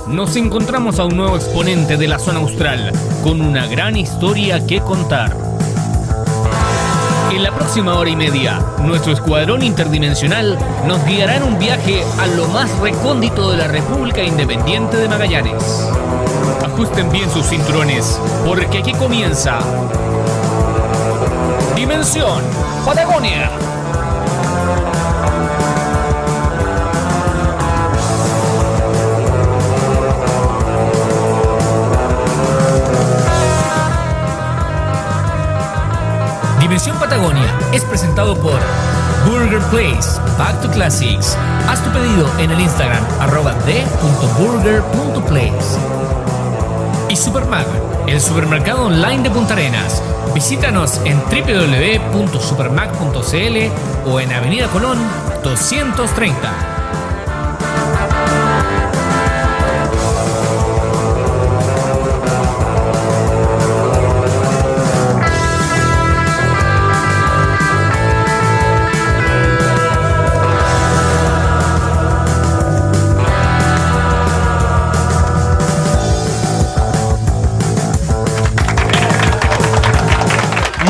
Nos encontramos a un nuevo exponente de la zona austral, con una gran historia que contar. En la próxima hora y media, nuestro escuadrón interdimensional nos guiará en un viaje a lo más recóndito de la República Independiente de Magallanes. Ajusten bien sus cinturones, porque aquí comienza Dimensión Patagonia. Dimensión Patagonia es presentado por Burger Place, Back to Classics. Haz tu pedido en el Instagram @d.burger.place. Y Supermag, el supermercado online de Punta Arenas. Visítanos en www.supermag.cl o en Avenida Colón 230.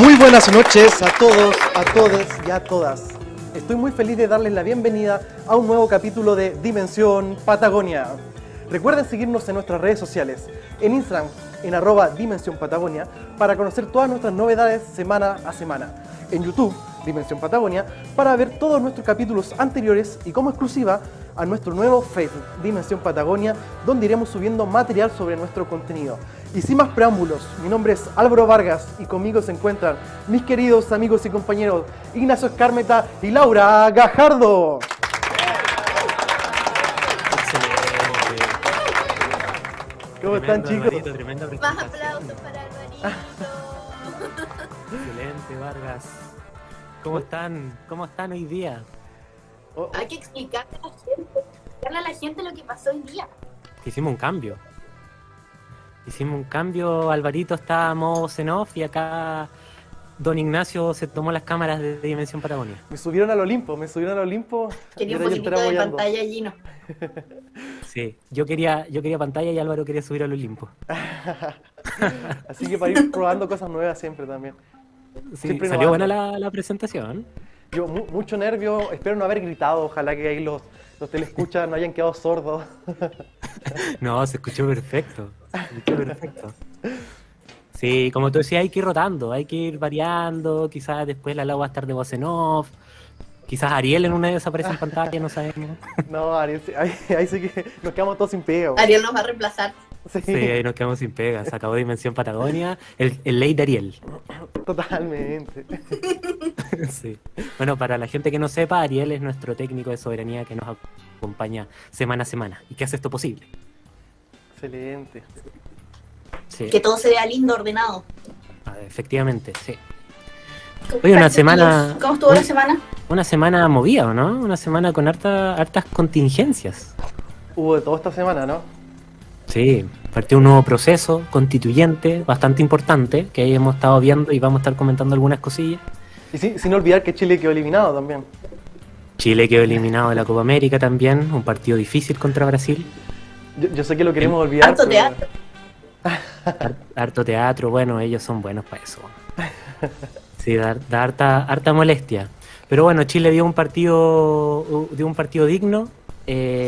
Muy buenas noches a todos, a todas y a todas. Estoy muy feliz de darles la bienvenida a un nuevo capítulo de Dimensión Patagonia. Recuerden seguirnos en nuestras redes sociales, en Instagram, en @Dimensión Patagonia, para conocer todas nuestras novedades semana a semana. En YouTube, Dimensión Patagonia, para ver todos nuestros capítulos anteriores y como exclusiva a nuestro nuevo Facebook, Dimensión Patagonia, donde iremos subiendo material sobre nuestro contenido. Y sin más preámbulos, mi nombre es Álvaro Vargas y conmigo se encuentran mis queridos amigos y compañeros Ignacio Escármeta y Laura Gajardo. Excelente. ¿Cómo están, chicos? Alvarito, tremenda Más presentación. aplausos para Alvarito. Excelente, Vargas. ¿Cómo están? ¿Cómo están hoy día? Hay que explicarle a la gente lo que pasó hoy día. Hicimos un cambio. Alvarito está a modo off y acá Don Ignacio se tomó las cámaras de Dimensión Patagonia. Me subieron al Olimpo. Quería y un ahora yo poquitito estoy de apoyando. pantalla allí, ¿no? Sí, yo quería pantalla y Álvaro quería subir al Olimpo. Así que para ir probando cosas nuevas siempre también. Sí, Siempre salió innovando. buena la presentación. Yo mucho nervio, espero no haber gritado, ojalá que ahí los telescuchas no hayan quedado sordos. No, se escuchó perfecto. Sí, como tú decías, hay que ir rotando, hay que ir variando. Quizás después la Lau va a estar de voz en off. Quizás Ariel en una de desaparece en pantalla, no sabemos. No, Ariel, ahí sí que nos quedamos todos sin pega. Ariel nos va a reemplazar. Sí, ahí nos quedamos sin pega. Se acabó Dimensión Patagonia. El ley de Ariel. Totalmente. Sí. Bueno, para la gente que no sepa, Ariel es nuestro técnico de soberanía que nos acompaña semana a semana y que hace esto posible. Excelente. Sí, Que todo se vea lindo, ordenado. efectivamente, sí. Oye, una semana- ¿Cómo estuvo la semana? Una semana movida, ¿o no? Una semana con hartas contingencias. Hubo de todo esta semana, ¿no? Sí, partió un nuevo proceso constituyente bastante importante que ahí hemos estado viendo y vamos a estar comentando algunas cosillas. Y sin olvidar que Chile quedó eliminado también. Chile quedó eliminado de la Copa América también, un partido difícil contra Brasil. Yo sé que lo queremos olvidar. Harto pero- teatro. Harto teatro, bueno, ellos son buenos para eso. Sí, da harta molestia. Pero bueno, Chile dio un partido digno,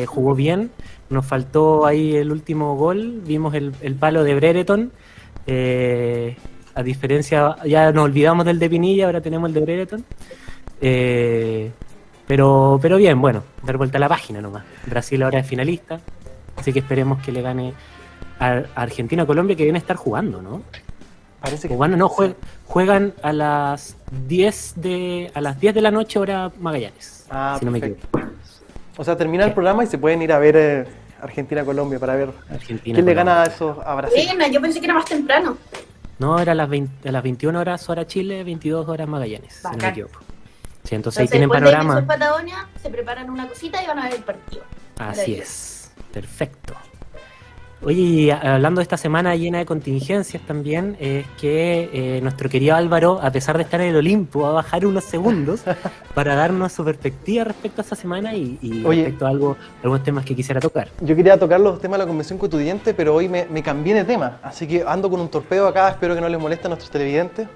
jugó bien. Nos faltó ahí el último gol, vimos el palo de Brereton. A diferencia, ya nos olvidamos del de Pinilla, ahora tenemos el de Brereton. Pero bien, bueno, dar vuelta a la página nomás. Brasil ahora es finalista, así que esperemos que le gane a Argentina o Colombia, que viene a estar jugando, ¿no? Parece que Bueno, no, juegan a las 10 de la noche hora Magallanes, si no me perfecto. equivoco. O sea, termina el Sí. programa y se pueden ir a ver Argentina-Colombia para ver Argentina, quién le Colombia. gana a Brasil. Buena, yo pensé que era más temprano. No, era a las 21 horas hora Chile, 22 horas Magallanes, si no me Bacán. equivoco. Sí, entonces ahí Entonces, tienen después de panorama. Dimensión Patagonia, se preparan una cosita y van a ver el partido. Así es, perfecto. Oye, y hablando de esta semana llena de contingencias también, es que nuestro querido Álvaro, a pesar de estar en el Olimpo, va a bajar unos segundos para darnos su perspectiva respecto a esta semana y Oye, respecto a algunos temas que quisiera tocar. yo quería tocar los temas de la Convención Constituyente, pero hoy me cambié de tema, así que ando con un torpedo acá, espero que no les moleste a nuestros televidentes.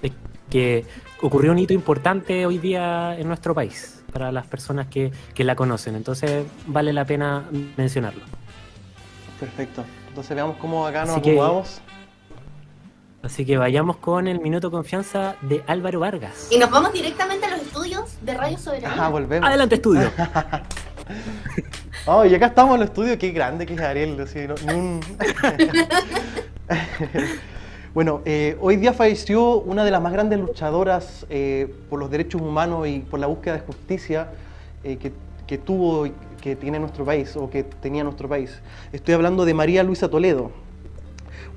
Es que ocurrió un hito importante hoy día en nuestro país para las personas que la conocen, entonces vale la pena mencionarlo. Perfecto, entonces veamos cómo acá nos Así que- acomodamos. Así que vayamos con el Minuto Confianza de Álvaro Vargas. Y nos vamos directamente a los estudios de Radio Soberanía. Ajá, volvemos. Adelante, estudio. Oh, y acá estamos en el estudio, qué grande que es Ariel. Así, ni un- Bueno, hoy día falleció una de las más grandes luchadoras por los derechos humanos y por la búsqueda de justicia que tuvo y que tiene nuestro país, o que tenía nuestro país. Estoy hablando de María Luisa Toledo,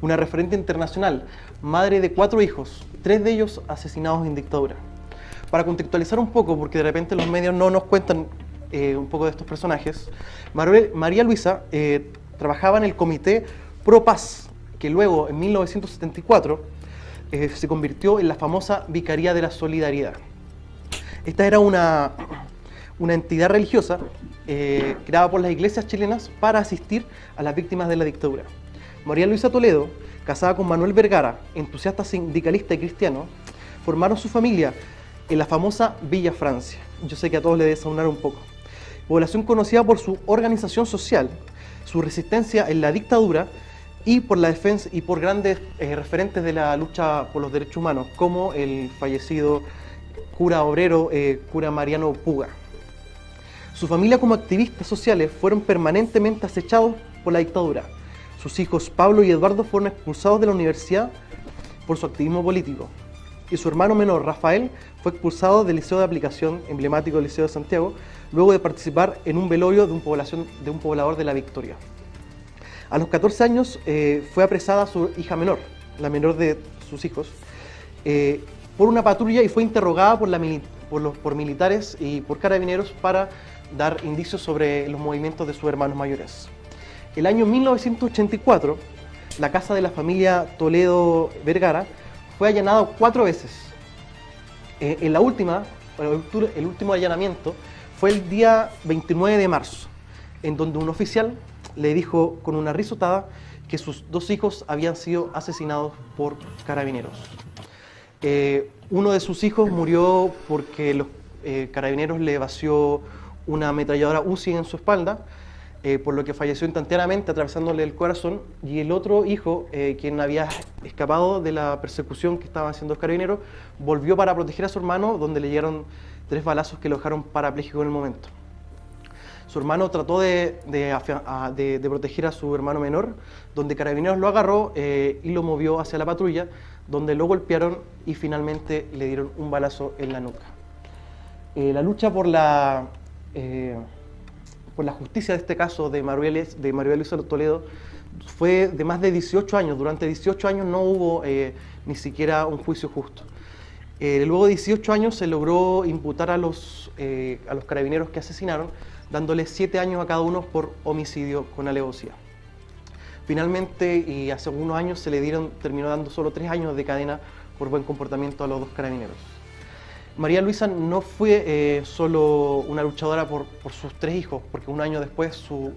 una referente internacional, madre de 4 hijos, 3 de ellos asesinados en dictadura. Para contextualizar un poco, porque de repente los medios no nos cuentan un poco de estos personajes, María Luisa trabajaba en el Comité Pro Paz, que luego en 1974 se convirtió en la famosa Vicaría de la Solidaridad. Esta era una entidad religiosa creada por las iglesias chilenas para asistir a las víctimas de la dictadura. María Luisa Toledo, casada con Manuel Vergara, entusiasta sindicalista y cristiano, formaron su familia en la famosa Villa Francia. Yo sé que a todos les debe sonar un poco. Población conocida por su organización social, su resistencia en la dictadura y por la defensa y por grandes referentes de la lucha por los derechos humanos, como el fallecido cura obrero, cura Mariano Puga. Su familia como activistas sociales fueron permanentemente acechados por la dictadura. Sus hijos Pablo y Eduardo fueron expulsados de la universidad por su activismo político. Y su hermano menor, Rafael, fue expulsado del Liceo de Aplicación, emblemático del Liceo de Santiago, luego de participar en un velorio de un poblador de La Victoria. A los 14 años fue apresada su hija menor, la menor de sus hijos, por una patrulla y fue interrogada por militares y por carabineros para dar indicios sobre los movimientos de sus hermanos mayores. El año 1984, la casa de la familia Toledo Vergara fue allanada 4 veces. En la última, el último allanamiento fue el día 29 de marzo, en donde un oficial le dijo con una risotada que sus 2 hijos habían sido asesinados por carabineros. Uno de sus hijos murió porque los carabineros le vació una ametralladora Uzi en su espalda, por lo que falleció instantáneamente atravesándole el corazón, y el otro hijo, quien había escapado de la persecución que estaban haciendo los carabineros, volvió para proteger a su hermano, donde le llegaron 3 balazos que lo dejaron parapléjico en el momento. Su hermano trató de proteger a su hermano menor, donde Carabineros lo agarró y lo movió hacia la patrulla, donde lo golpearon y finalmente le dieron un balazo en la nuca. La lucha por la justicia de este caso de María Luisa Toledo fue de más de 18 años. Durante 18 años no hubo ni siquiera un juicio justo. Luego de 18 años se logró imputar a los carabineros que asesinaron, dándoles 7 años a cada uno por homicidio con alevosía. Finalmente, y hace algunos años, se le terminó dando solo 3 años de cadena por buen comportamiento a los 2 carabineros. María Luisa no fue solo una luchadora por sus 3 hijos, porque un año después su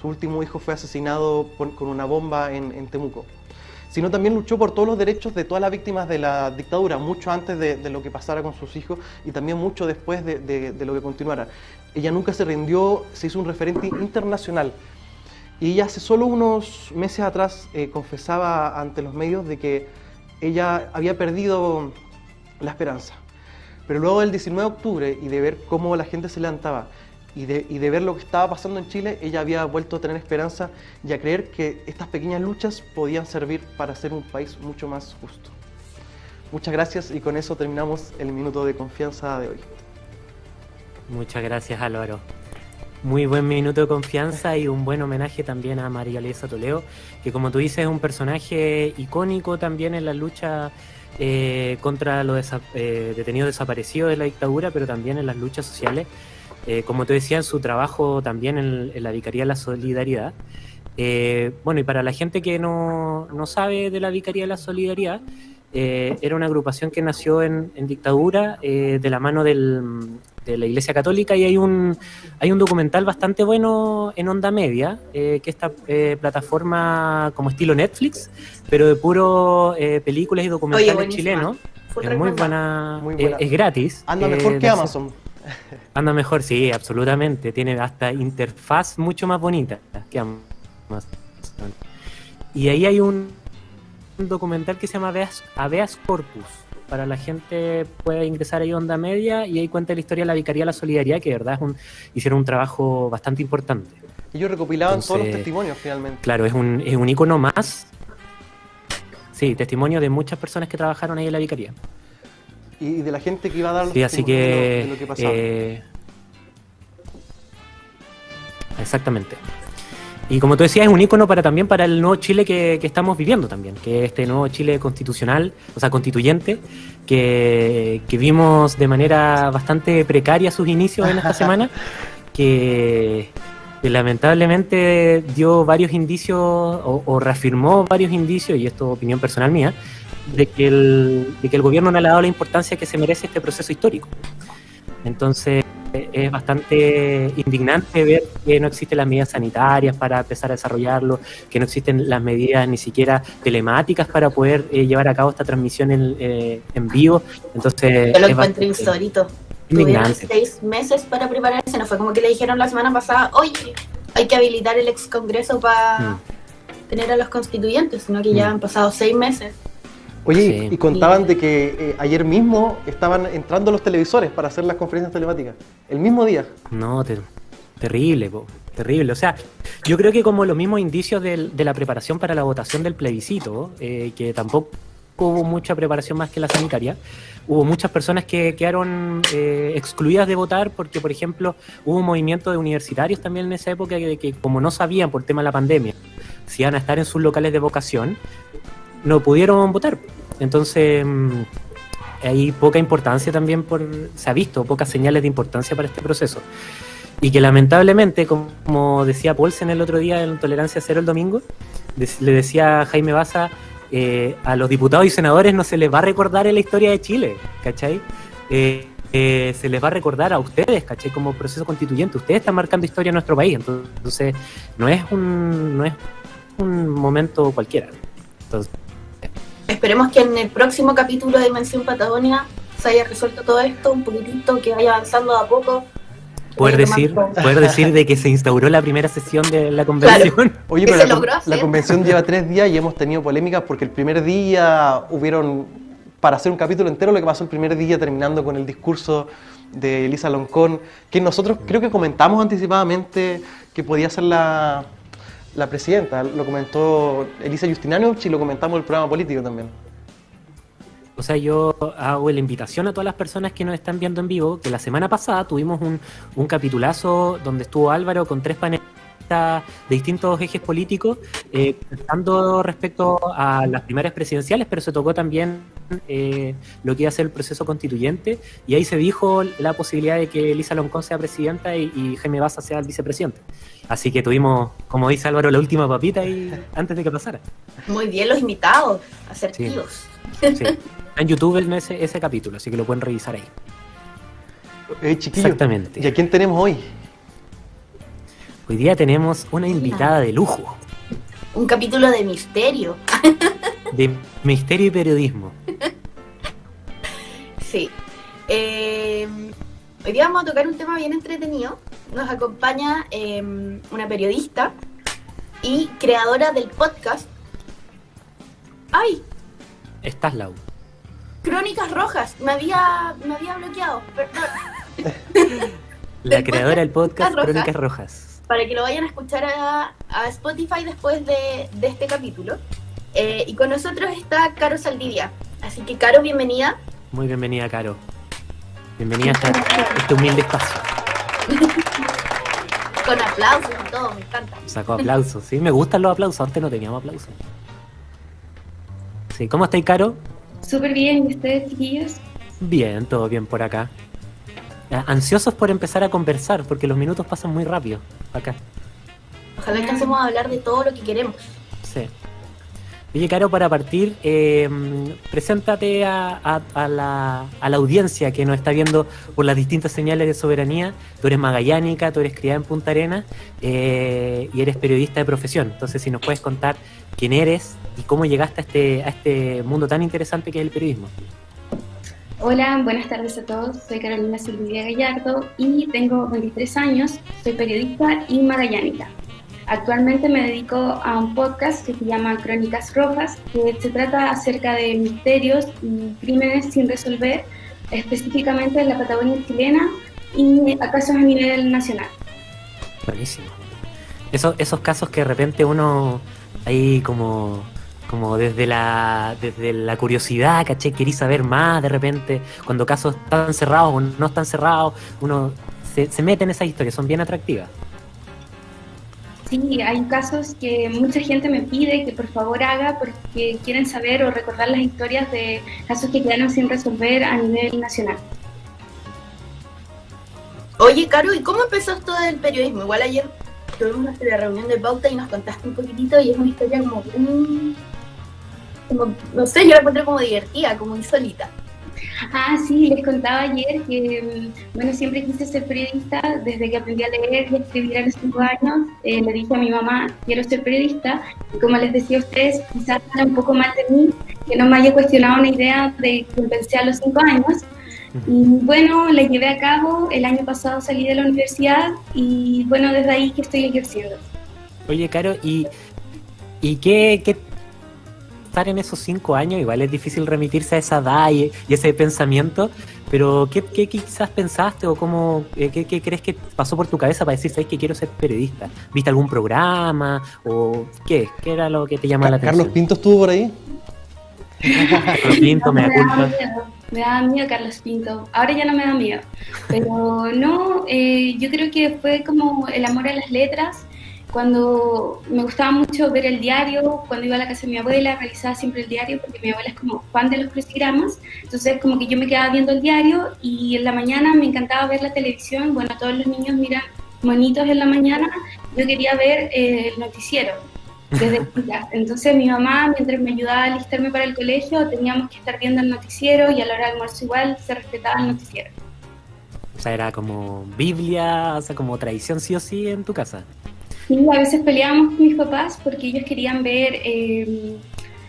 último hijo fue asesinado con una bomba en Temuco, sino también luchó por todos los derechos de todas las víctimas de la dictadura, mucho antes de lo que pasara con sus hijos y también mucho después de lo que continuara. Ella nunca se rindió, se hizo un referente internacional. Y ella hace solo unos meses atrás confesaba ante los medios de que ella había perdido la esperanza. Pero luego del 19 de octubre y de ver cómo la gente se levantaba y de ver lo que estaba pasando en Chile, ella había vuelto a tener esperanza y a creer que estas pequeñas luchas podían servir para hacer un país mucho más justo. Muchas gracias y con eso terminamos el minuto de confianza de hoy. Muchas gracias, Álvaro. Muy buen minuto de confianza y un buen homenaje también a María Luisa Toledo, que como tú dices es un personaje icónico también en la lucha contra los detenidos desaparecidos de la dictadura, pero también en las luchas sociales. Como te decía, en su trabajo también en la Vicaría de la Solidaridad. Bueno, y para la gente que no sabe de la Vicaría de la Solidaridad, era una agrupación que nació en dictadura, de la mano de la Iglesia Católica, y hay un documental bastante bueno en Onda Media, que esta plataforma como estilo Netflix, pero de puro películas y documentales buenísima. chilenos. Full Es muy recomendado. buena, Muy buena. es gratis. Anda mejor que de hacer- Amazon. Anda mejor, sí, absolutamente. Tiene hasta interfaz mucho más bonita que Amazon. Y ahí hay un documental que se llama Habeas Corpus. Para la gente puede ingresar ahí a Onda Media, y ahí cuenta la historia de la Vicaría de la Solidaridad, que de verdad hicieron un trabajo bastante importante. Ellos recopilaban todos los Entonces, testimonios finalmente. Claro, es un icono más. Sí, testimonio de muchas personas que trabajaron ahí en la Vicaría. Y de la gente que iba a dar los Sí, así testimonios de lo que que... pasaba. Exactamente. Y como tú decías, es un ícono también para el nuevo Chile que estamos viviendo también, que este nuevo Chile constitucional, o sea, constituyente, que vimos de manera bastante precaria sus inicios en esta semana, que lamentablemente dio varios indicios, o reafirmó varios indicios, y esto es opinión personal mía, de que el gobierno no le ha dado la importancia que se merece este proceso histórico. Entonces es bastante indignante ver que no existen las medidas sanitarias para empezar a desarrollarlo, que no existen las medidas ni siquiera telemáticas para poder llevar a cabo esta transmisión en vivo. Entonces Yo lo es encuentro bastante insólito. Tuvieron indignante. 6 meses para prepararse, no fue como que le dijeron la semana pasada, oye, hay que habilitar el ex congreso para tener a los constituyentes, sino que ya han pasado 6 meses. Oye, Sí. y contaban de que ayer mismo estaban entrando los televisores para hacer las conferencias telemáticas. El mismo día. No, terrible, terrible. O sea, yo creo que como los mismos indicios de la preparación para la votación del plebiscito, que tampoco hubo mucha preparación más que la sanitaria, hubo muchas personas que quedaron excluidas de votar porque, por ejemplo, hubo un movimiento de universitarios también en esa época que como no sabían por el tema de la pandemia si iban a estar en sus locales de votación, no pudieron votar. Entonces hay poca importancia también, se ha visto pocas señales de importancia para este proceso, y que lamentablemente, como decía Paulsen el otro día en Tolerancia Cero el domingo, le decía a Jaime Baza, a los diputados y senadores no se les va a recordar en la historia de Chile, ¿cachai? Se les va a recordar a ustedes, ¿cachai? Como proceso constituyente, ustedes están marcando historia en nuestro país, entonces no es un momento cualquiera. Entonces, Esperemos que en el próximo capítulo de Dimensión Patagonia se haya resuelto todo esto un poquitito, que vaya avanzando de a poco. poder decir de que se instauró la primera sesión de la convención. Claro. Oye, ¿Qué pero se logró hacer? la convención lleva 3 días y hemos tenido polémicas porque el primer día hubieron, para hacer un capítulo entero, lo que pasó el primer día terminando con el discurso de Elisa Loncón, que nosotros creo que comentamos anticipadamente que podía ser la presidenta. Lo comentó Elisa Justinianovich y lo comentamos en el programa político también. O sea, yo hago la invitación a todas las personas que nos están viendo en vivo, que la semana pasada tuvimos un capitulazo donde estuvo Álvaro con 3 panelistas de distintos ejes políticos, contando respecto a las primarias presidenciales, pero se tocó también lo que iba a ser el proceso constituyente, y ahí se dijo la posibilidad de que Elisa Loncón sea presidenta y Jaime Baza sea el vicepresidente. Así que tuvimos, como dice Álvaro, la última papita ahí antes de que pasara. Muy bien los invitados, asertivos. Sí. Está en YouTube ese capítulo, así que lo pueden revisar ahí. Chiquillo, Exactamente. ¿y a quién tenemos hoy? Hoy día tenemos una invitada de lujo, Un capítulo de misterio. de misterio y periodismo. Sí. Hoy día vamos a tocar un tema bien entretenido. Nos acompaña una periodista y creadora del podcast. ¡Ay! Estás, Lau. Crónicas Rojas. Me había bloqueado. Perdón. La creadora del podcast Rojas. Crónicas Rojas. Para que lo vayan a escuchar a Spotify después de este capítulo. Y con nosotros está Caro Saldivia. Así que, Caro, bienvenida. Muy bienvenida, Caro. Bienvenida a este humilde espacio. Con aplausos y todo, me encanta. Sacó aplausos, sí. Me gustan los aplausos. Antes no teníamos aplausos. Sí, ¿cómo estáis, Caro? Súper bien, ¿y ustedes, chiquillos? Bien, todo bien por acá. Ansiosos por empezar a conversar, porque los minutos pasan muy rápido acá. Ojalá alcancemos a hablar de todo lo que queremos. Sí. Oye, Caro, para partir, preséntate a la audiencia que nos está viendo por las distintas señales de soberanía. Tú eres magallánica, tú eres criada en Punta Arenas y eres periodista de profesión. Entonces, si nos puedes contar quién eres y cómo llegaste a este mundo tan interesante que es el periodismo. Hola, buenas tardes a todos. Soy Carolina Silvia Gallardo y tengo 23 años. Soy periodista y magallánica. Actualmente me dedico a un podcast que se llama Crónicas Rojas, que se trata acerca de misterios y crímenes sin resolver, específicamente en la Patagonia chilena y a casos a nivel nacional. Buenísimo. Esos casos que de repente uno ahí como desde la curiosidad, ¿cachai? Querís saber más de repente, cuando casos están cerrados o no están cerrados, uno se mete en esas historias, son bien atractivas. Sí, hay casos que mucha gente me pide que por favor haga porque quieren saber o recordar las historias de casos que quedaron sin resolver a nivel nacional. Oye, Caro, ¿y cómo empezó esto del periodismo? Igual ayer tuvimos nuestra reunión de pauta y nos contaste un poquitito y es una historia como no sé, yo la encontré como divertida, como insólita. Ah, sí, les contaba ayer que, bueno, siempre quise ser periodista desde que aprendí a leer y a escribir a los 5 años. Le dije a mi mamá, quiero ser periodista, y como les decía a ustedes, quizás era un poco mal de mí, que no me haya cuestionado una idea de que empecé a los 5 años. Y bueno, la llevé a cabo, el año pasado salí de la universidad y bueno, desde ahí que estoy ejerciendo. Oye, Caro, ¿y qué estar en esos 5 años? Igual es difícil remitirse a esa edad y ese pensamiento, pero ¿qué quizás pensaste o qué crees que pasó por tu cabeza para decir, sabes que quiero ser periodista? ¿Viste algún programa o qué? ¿Qué era lo que te llamaba la atención? ¿Carlos Pinto estuvo por ahí? Carlos Pinto, me da culpa. Me da miedo Carlos Pinto, ahora ya no me da miedo, pero no, yo creo que fue como el amor a las letras. Cuando me gustaba mucho ver el diario, cuando iba a la casa de mi abuela, revisaba siempre el diario porque mi abuela es como fan de los crucigramas, entonces como que yo me quedaba viendo el diario y en la mañana me encantaba ver la televisión. Bueno, todos los niños miran monitos en la mañana, yo quería ver el noticiero desde chica. Entonces mi mamá, mientras me ayudaba a alistarme para el colegio, teníamos que estar viendo el noticiero y a la hora del almuerzo igual se respetaba el noticiero. O sea, era como Biblia, o sea, como tradición sí o sí en tu casa. Sí, a veces peleábamos con mis papás porque ellos querían ver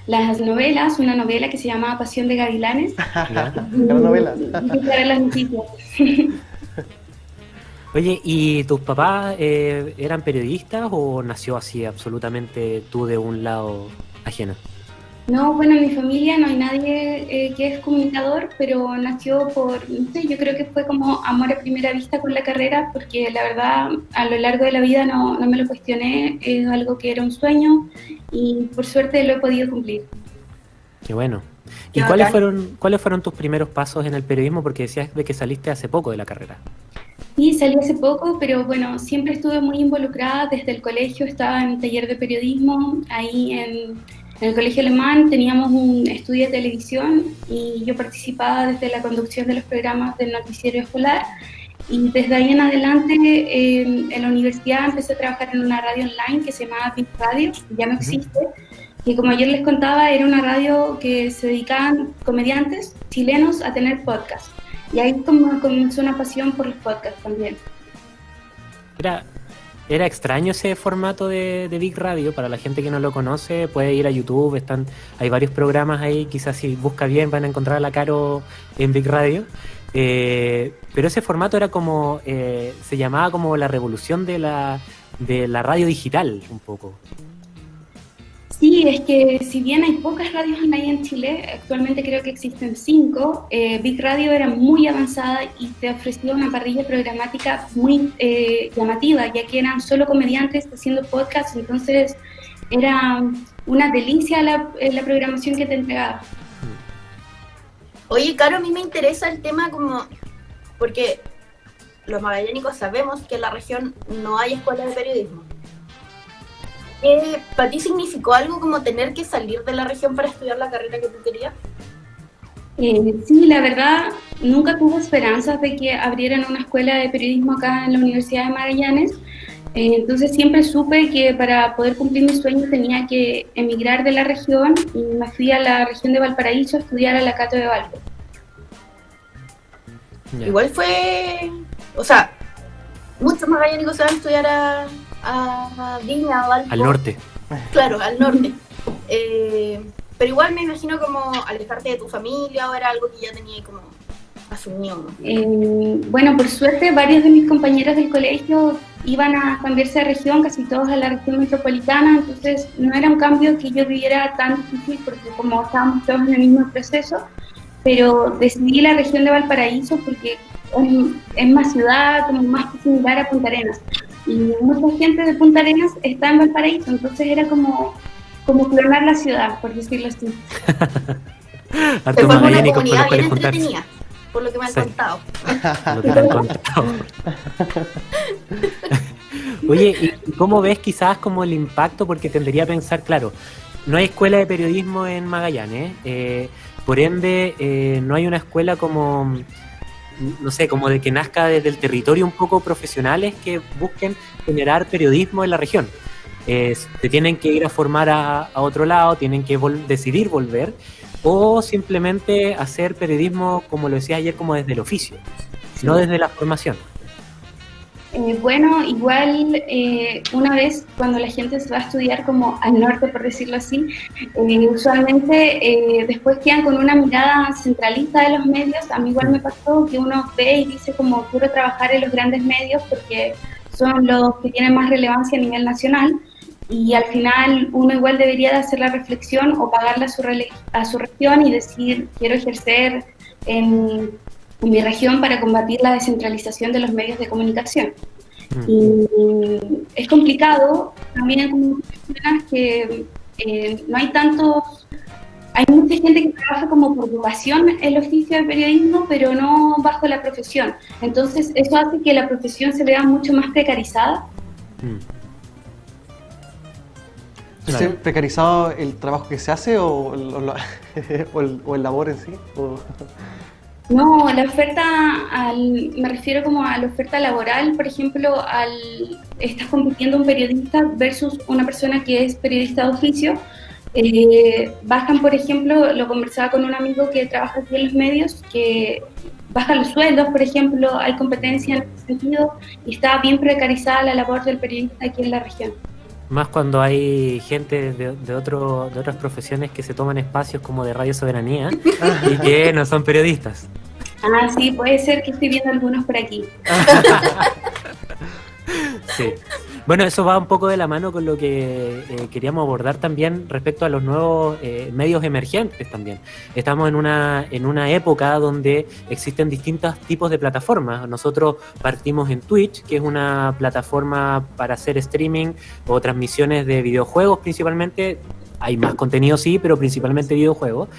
las novelas, una novela que se llamaba Pasión de Gavilanes. Las novelas. Y ver las noticias. Oye, ¿y tus papás eran periodistas o nació así absolutamente tú de un lado ajeno? No, bueno, en mi familia no hay nadie que es comunicador, pero nació por, no sé, yo creo que fue como amor a primera vista con la carrera, porque la verdad a lo largo de la vida no me lo cuestioné, es algo que era un sueño y por suerte lo he podido cumplir. Qué bueno. ¿Y cuáles fueron tus primeros pasos en el periodismo? Porque decías de que saliste hace poco de la carrera. Sí, salí hace poco, pero bueno, siempre estuve muy involucrada desde el colegio, estaba en taller de periodismo, ahí en el colegio alemán teníamos un estudio de televisión y yo participaba desde la conducción de los programas del noticiero escolar y desde ahí en adelante en la universidad empecé a trabajar en una radio online que se llamaba Big Radio, ya no existe, que como ayer les contaba era una radio que se dedicaban comediantes chilenos a tener podcast y ahí comenzó una pasión por los podcasts también. Era extraño ese formato de Big Radio. Para la gente que no lo conoce, puede ir a YouTube, hay varios programas ahí, quizás si busca bien van a encontrar a la Caro en Big Radio. Pero ese formato era como, se llamaba como la revolución de la radio digital, un poco. Sí, es que si bien hay pocas radios online en Chile, actualmente creo que existen 5, Big Radio era muy avanzada y te ofrecía una parrilla programática muy llamativa, ya que eran solo comediantes haciendo podcasts, entonces era una delicia la programación que te entregaba. Oye, Caro, a mí me interesa el tema como, porque los magallánicos sabemos que en la región no hay escuelas de periodismo. ¿Para ti significó algo como tener que salir de la región para estudiar la carrera que tú querías? Sí, la verdad, nunca tuve esperanzas de que abrieran una escuela de periodismo acá en la Universidad de Magallanes. Entonces siempre supe que para poder cumplir mis sueños tenía que emigrar de la región y me fui a la región de Valparaíso a estudiar a la Cato de Valpo. Ya. Igual fue, o sea, muchos magallánicos se van a estudiar a Viña, a Valpo. Al norte. Claro, al norte. Pero igual me imagino como alejarte de tu familia o era algo que ya tenía como asumido, ¿no? Bueno, por suerte varios de mis compañeros del colegio iban a cambiarse de región, casi todos a la región metropolitana, entonces no era un cambio que yo viviera tan difícil porque como estábamos todos en el mismo proceso, pero decidí la región de Valparaíso porque es más ciudad, como más similar a Punta Arenas. Y mucha gente de Punta Arenas está en Valparaíso, entonces era como clonar la ciudad, por decirlo así. Hartos Pero fue una magallánicos con los comunidad bien cuales juntarse. entretenida, por lo que me han Sí. contado. Lo que te han contado. Oye, ¿y cómo ves quizás como el impacto? Porque tendería a pensar, claro, no hay escuela de periodismo en Magallanes, por ende no hay una escuela como, no sé, como de que nazca desde el territorio un poco profesionales que busquen generar periodismo en la región. Se tienen que ir a formar a otro lado, tienen que decidir volver, o simplemente hacer periodismo, como lo decía ayer, como desde el oficio, no desde la formación. Bueno, igual una vez cuando la gente se va a estudiar como al norte, por decirlo así, usualmente después quedan con una mirada centralista de los medios. A mí igual me pasó que uno ve y dice como quiero trabajar en los grandes medios porque son los que tienen más relevancia a nivel nacional, y al final uno igual debería de hacer la reflexión o pagarle a su región y decir quiero ejercer en mi región para combatir la descentralización de los medios de comunicación. Y es complicado, también como mencionas que no hay tantos, hay mucha gente que trabaja como por vocación el oficio de periodismo, pero no bajo la profesión. Entonces eso hace que la profesión se vea mucho más precarizada. ¿Se ha precarizado el trabajo que se hace o el labor en sí? No, la oferta, me refiero como a la oferta laboral, por ejemplo, estás compitiendo un periodista versus una persona que es periodista de oficio. Bajan, por ejemplo, lo conversaba con un amigo que trabaja aquí en los medios, que bajan los sueldos, por ejemplo, hay competencia en ese sentido y está bien precarizada la labor del periodista aquí en la región. Más cuando hay gente de otras profesiones que se toman espacios como de Radio Soberanía y que no son periodistas. Ah, sí, puede ser que estoy viendo algunos por aquí. Sí. Bueno, eso va un poco de la mano con lo que queríamos abordar también respecto a los nuevos medios emergentes también. Estamos en una época donde existen distintos tipos de plataformas. Nosotros partimos en Twitch, que es una plataforma para hacer streaming o transmisiones de videojuegos principalmente. Hay más contenido, sí, pero principalmente videojuegos.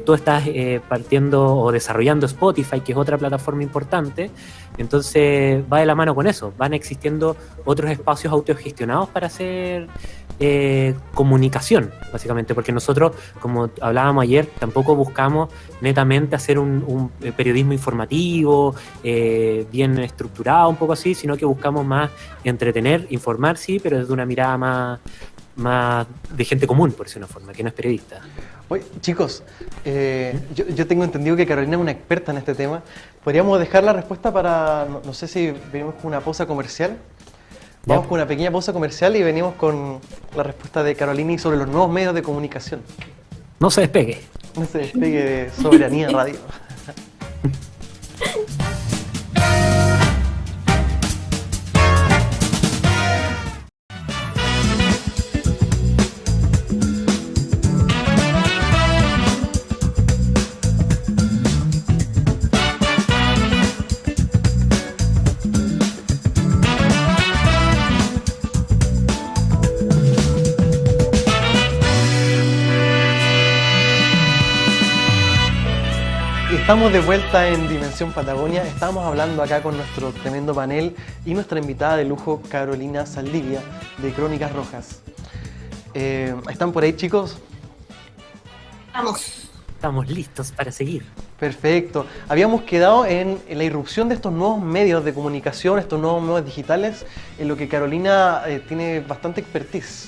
Tú estás partiendo o desarrollando Spotify, que es otra plataforma importante. Entonces va de la mano con eso. Van existiendo otros espacios autogestionados para hacer comunicación, básicamente. Porque nosotros, como hablábamos ayer, tampoco buscamos netamente hacer un periodismo informativo, bien estructurado, un poco así, sino que buscamos más entretener, informar, sí, pero desde una mirada más de gente común, por decir una forma, que no es periodista. Oye, chicos, yo tengo entendido que Carolina es una experta en este tema. ¿Podríamos dejar la respuesta para, no sé si venimos con una pausa comercial? Vamos con una pequeña pausa comercial y venimos con la respuesta de Carolina y sobre los nuevos medios de comunicación. No se despegue. No se despegue de Soberanía Radio. Estamos de vuelta en Dimensión Patagonia. Estamos hablando acá con nuestro tremendo panel y nuestra invitada de lujo, Carolina Saldivia, de Crónicas Rojas. ¿Están por ahí, chicos? Vamos. Estamos listos para seguir. Perfecto. Habíamos quedado en la irrupción de estos nuevos medios de comunicación, estos nuevos medios digitales, en lo que Carolina tiene bastante expertise.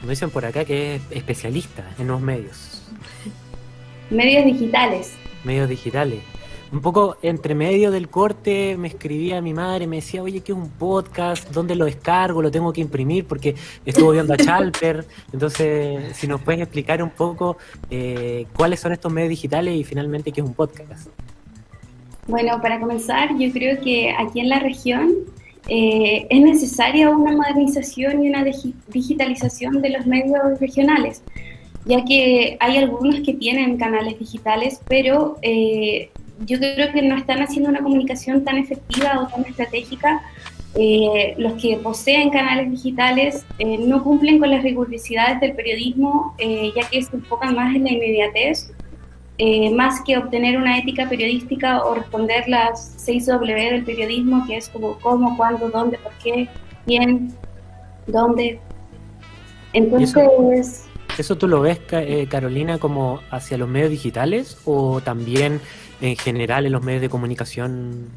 Nos dicen por acá que es especialista en nuevos medios. Medios digitales. Medios digitales. Un poco entre medio del corte me escribía mi madre, me decía, oye, ¿qué es un podcast? ¿Dónde lo descargo? ¿Lo tengo que imprimir? Porque estuvo viendo a Chalper. Entonces, si nos puedes explicar un poco cuáles son estos medios digitales y finalmente qué es un podcast. Bueno, para comenzar, yo creo que aquí en la región es necesaria una modernización y una digitalización de los medios regionales, ya que hay algunos que tienen canales digitales, pero yo creo que no están haciendo una comunicación tan efectiva o tan estratégica. Los que poseen canales digitales no cumplen con las rigurosidades del periodismo, ya que se enfocan más en la inmediatez, más que obtener una ética periodística o responder las 6W del periodismo, que es como cómo, cuándo, dónde, por qué, quién, dónde. Entonces... ¿Eso tú lo ves, Carolina, como hacia los medios digitales o también en general en los medios de comunicación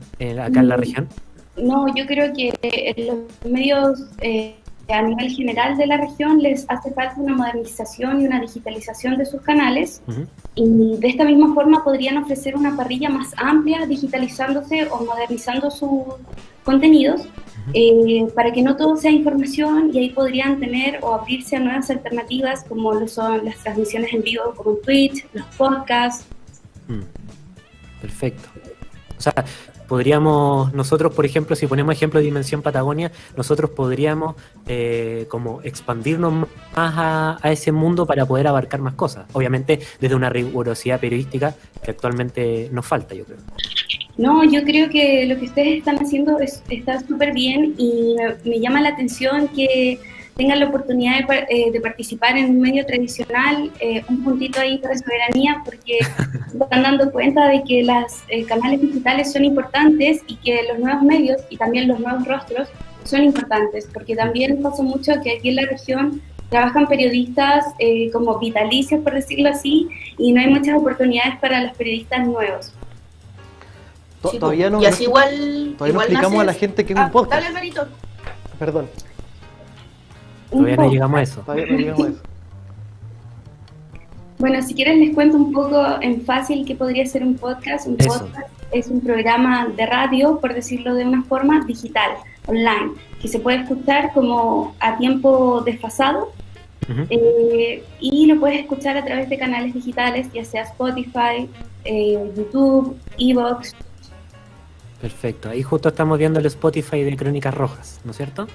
acá en la región? No, yo creo que en los medios a nivel general de la región les hace falta una modernización y una digitalización de sus canales, y de esta misma forma podrían ofrecer una parrilla más amplia, digitalizándose o modernizando sus contenidos, para que no todo sea información, y ahí podrían tener o abrirse a nuevas alternativas como lo son las transmisiones en vivo como en Twitch, los podcasts. Perfecto. O sea, podríamos nosotros, por ejemplo, si ponemos ejemplo de Dimensión Patagonia, nosotros podríamos como expandirnos más a ese mundo para poder abarcar más cosas. Obviamente desde una rigurosidad periodística que actualmente nos falta, yo creo. No, yo creo que lo que ustedes están haciendo está súper bien, y me llama la atención que tengan la oportunidad de participar en un medio tradicional, un puntito ahí para soberanía, porque se están dando cuenta de que los canales digitales son importantes y que los nuevos medios y también los nuevos rostros son importantes, porque también pasa mucho que aquí en la región trabajan periodistas como vitalicios, por decirlo así, y no hay muchas oportunidades para los periodistas nuevos. Sí, todavía no, y así igual explicamos a la gente que es un podcast. Dale, Alvarito. Perdón. Todavía no llegamos a eso. Todavía no llegamos a eso. Bueno, si quieren les cuento un poco en fácil qué podría ser un podcast. Un podcast es un programa de radio, por decirlo de una forma, digital, online, que se puede escuchar como a tiempo desfasado, y lo puedes escuchar a través de canales digitales, ya sea Spotify, YouTube, iVoox. Perfecto, ahí justo estamos viendo el Spotify de Crónicas Rojas, ¿no es cierto?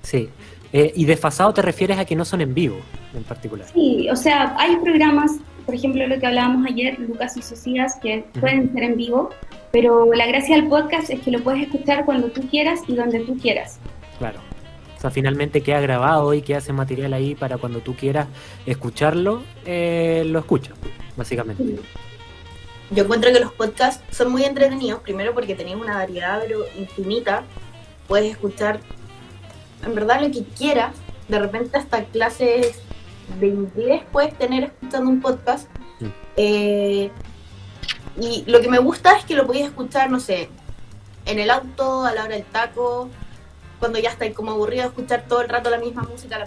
Sí. ¿Y desfasado te refieres a que no son en vivo, en particular? Sí, o sea, hay programas, por ejemplo, lo que hablábamos ayer, Lucas y Socias, que pueden ser en vivo, pero la gracia del podcast es que lo puedes escuchar cuando tú quieras y donde tú quieras. Claro. O sea, finalmente queda grabado y queda ese material ahí para cuando tú quieras escucharlo, lo escuchas, básicamente. Sí. Yo encuentro que los podcasts son muy entretenidos, primero porque tenéis una variedad pero infinita, puedes escuchar en verdad lo que quieras, de repente hasta clases de inglés puedes tener escuchando un podcast, y lo que me gusta es que lo podéis escuchar, no sé, en el auto, a la hora del taco, cuando ya estáis como aburrido de escuchar todo el rato la misma música,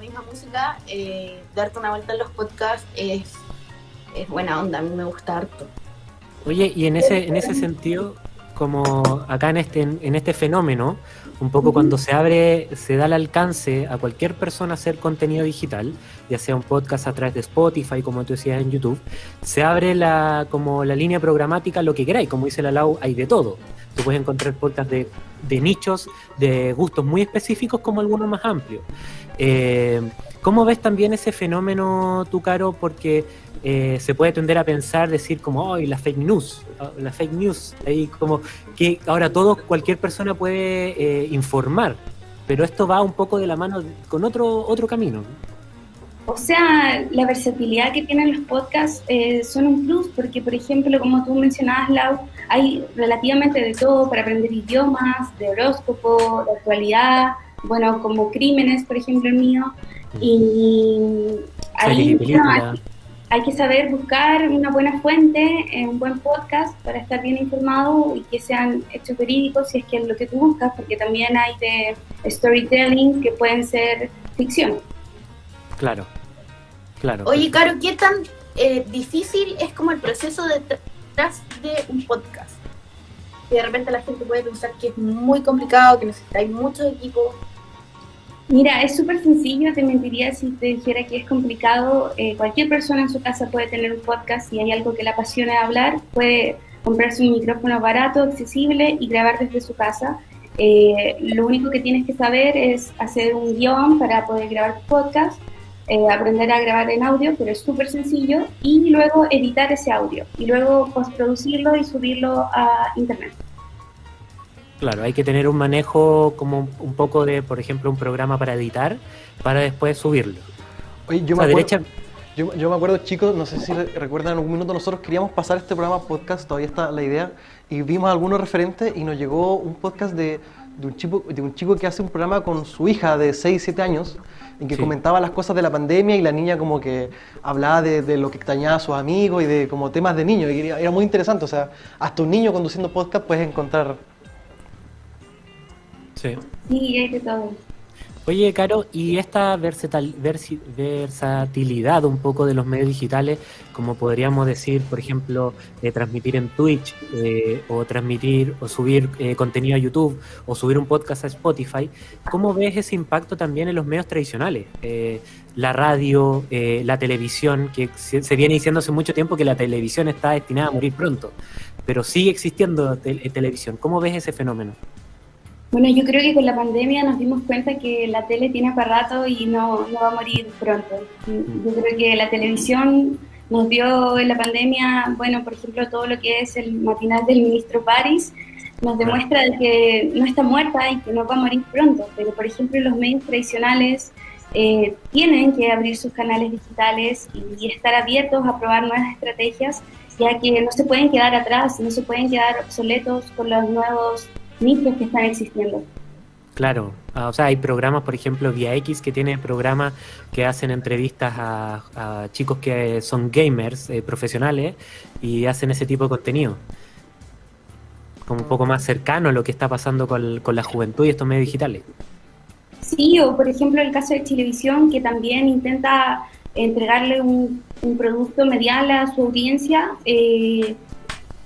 darte una vuelta en los podcasts es buena onda, a mí me gusta harto. Oye, y en ese sentido, como acá en este fenómeno, un poco cuando se da el alcance a cualquier persona hacer contenido digital, ya sea un podcast a través de Spotify, como tú decías en YouTube, se abre como la línea programática, lo que queráis, como dice la Lau, hay de todo. Tú puedes encontrar podcasts de nichos, de gustos muy específicos, como algunos más amplios. ¿Cómo ves también ese fenómeno, tú, Caro? Porque se puede tender a pensar, decir como, la fake news, ahí como que ahora cualquier persona puede informar, pero esto va un poco de la mano con otro camino. O sea, la versatilidad que tienen los podcasts son un plus, porque por ejemplo, como tú mencionabas, Lau, hay relativamente de todo para aprender idiomas, de horóscopo, de actualidad, bueno, como crímenes, por ejemplo, el mío, y ahí hay que saber buscar una buena fuente, un buen podcast para estar bien informado y que sean hechos verídicos si es que es lo que tú buscas, porque también hay de storytelling que pueden ser ficción. Claro. Oye, Caro, ¿qué tan difícil es como el proceso detrás de un podcast? Que de repente la gente puede pensar que es muy complicado, que necesitáis muchos equipos. Mira, es súper sencillo, te mentiría si te dijera que es complicado. Cualquier persona en su casa puede tener un podcast. Si hay algo que le apasiona hablar, puede comprarse un micrófono barato, accesible y grabar desde su casa. Lo único que tienes que saber es hacer un guión para poder grabar tu podcast, aprender a grabar en audio, pero es súper sencillo, y luego editar ese audio y luego postproducirlo y subirlo a internet. Claro, hay que tener un manejo como un poco de, por ejemplo, un programa para editar, para después subirlo. Oye, yo me acuerdo, chicos, no sé si recuerdan, en algún minuto nosotros queríamos pasar este programa podcast, todavía está la idea, y vimos algunos referentes y nos llegó un podcast de un chico que hace un programa con su hija de 6, 7 años, en que comentaba las cosas de la pandemia, y la niña como que hablaba de lo que extrañaba a sus amigos y de como temas de niños, y era muy interesante. O sea, hasta un niño conduciendo podcast puedes encontrar. Sí, hay de todo. Oye, Caro, y esta versatilidad un poco de los medios digitales, como podríamos decir, por ejemplo, transmitir en Twitch, o transmitir o subir contenido a YouTube, o subir un podcast a Spotify, ¿cómo ves ese impacto también en los medios tradicionales? La radio, la televisión, que se viene diciendo hace mucho tiempo que la televisión está destinada a morir pronto, pero sigue existiendo televisión. ¿Cómo ves ese fenómeno? Bueno, yo creo que con la pandemia nos dimos cuenta que la tele tiene para rato y no va a morir pronto. Yo creo que la televisión nos dio en la pandemia, bueno, por ejemplo, todo lo que es el matinal del ministro París, nos demuestra de que no está muerta y que no va a morir pronto. Pero, por ejemplo, los medios tradicionales tienen que abrir sus canales digitales y estar abiertos a probar nuevas estrategias, ya que no se pueden quedar atrás, no se pueden quedar obsoletos con los nuevos nichos que están existiendo. Claro, o sea, hay programas, por ejemplo, Vía X, que tiene programas que hacen entrevistas a chicos que son gamers profesionales y hacen ese tipo de contenido. Como un poco más cercano a lo que está pasando con la juventud y estos medios digitales. Sí, o por ejemplo el caso de Chilevisión, que también intenta entregarle un producto medial a su audiencia,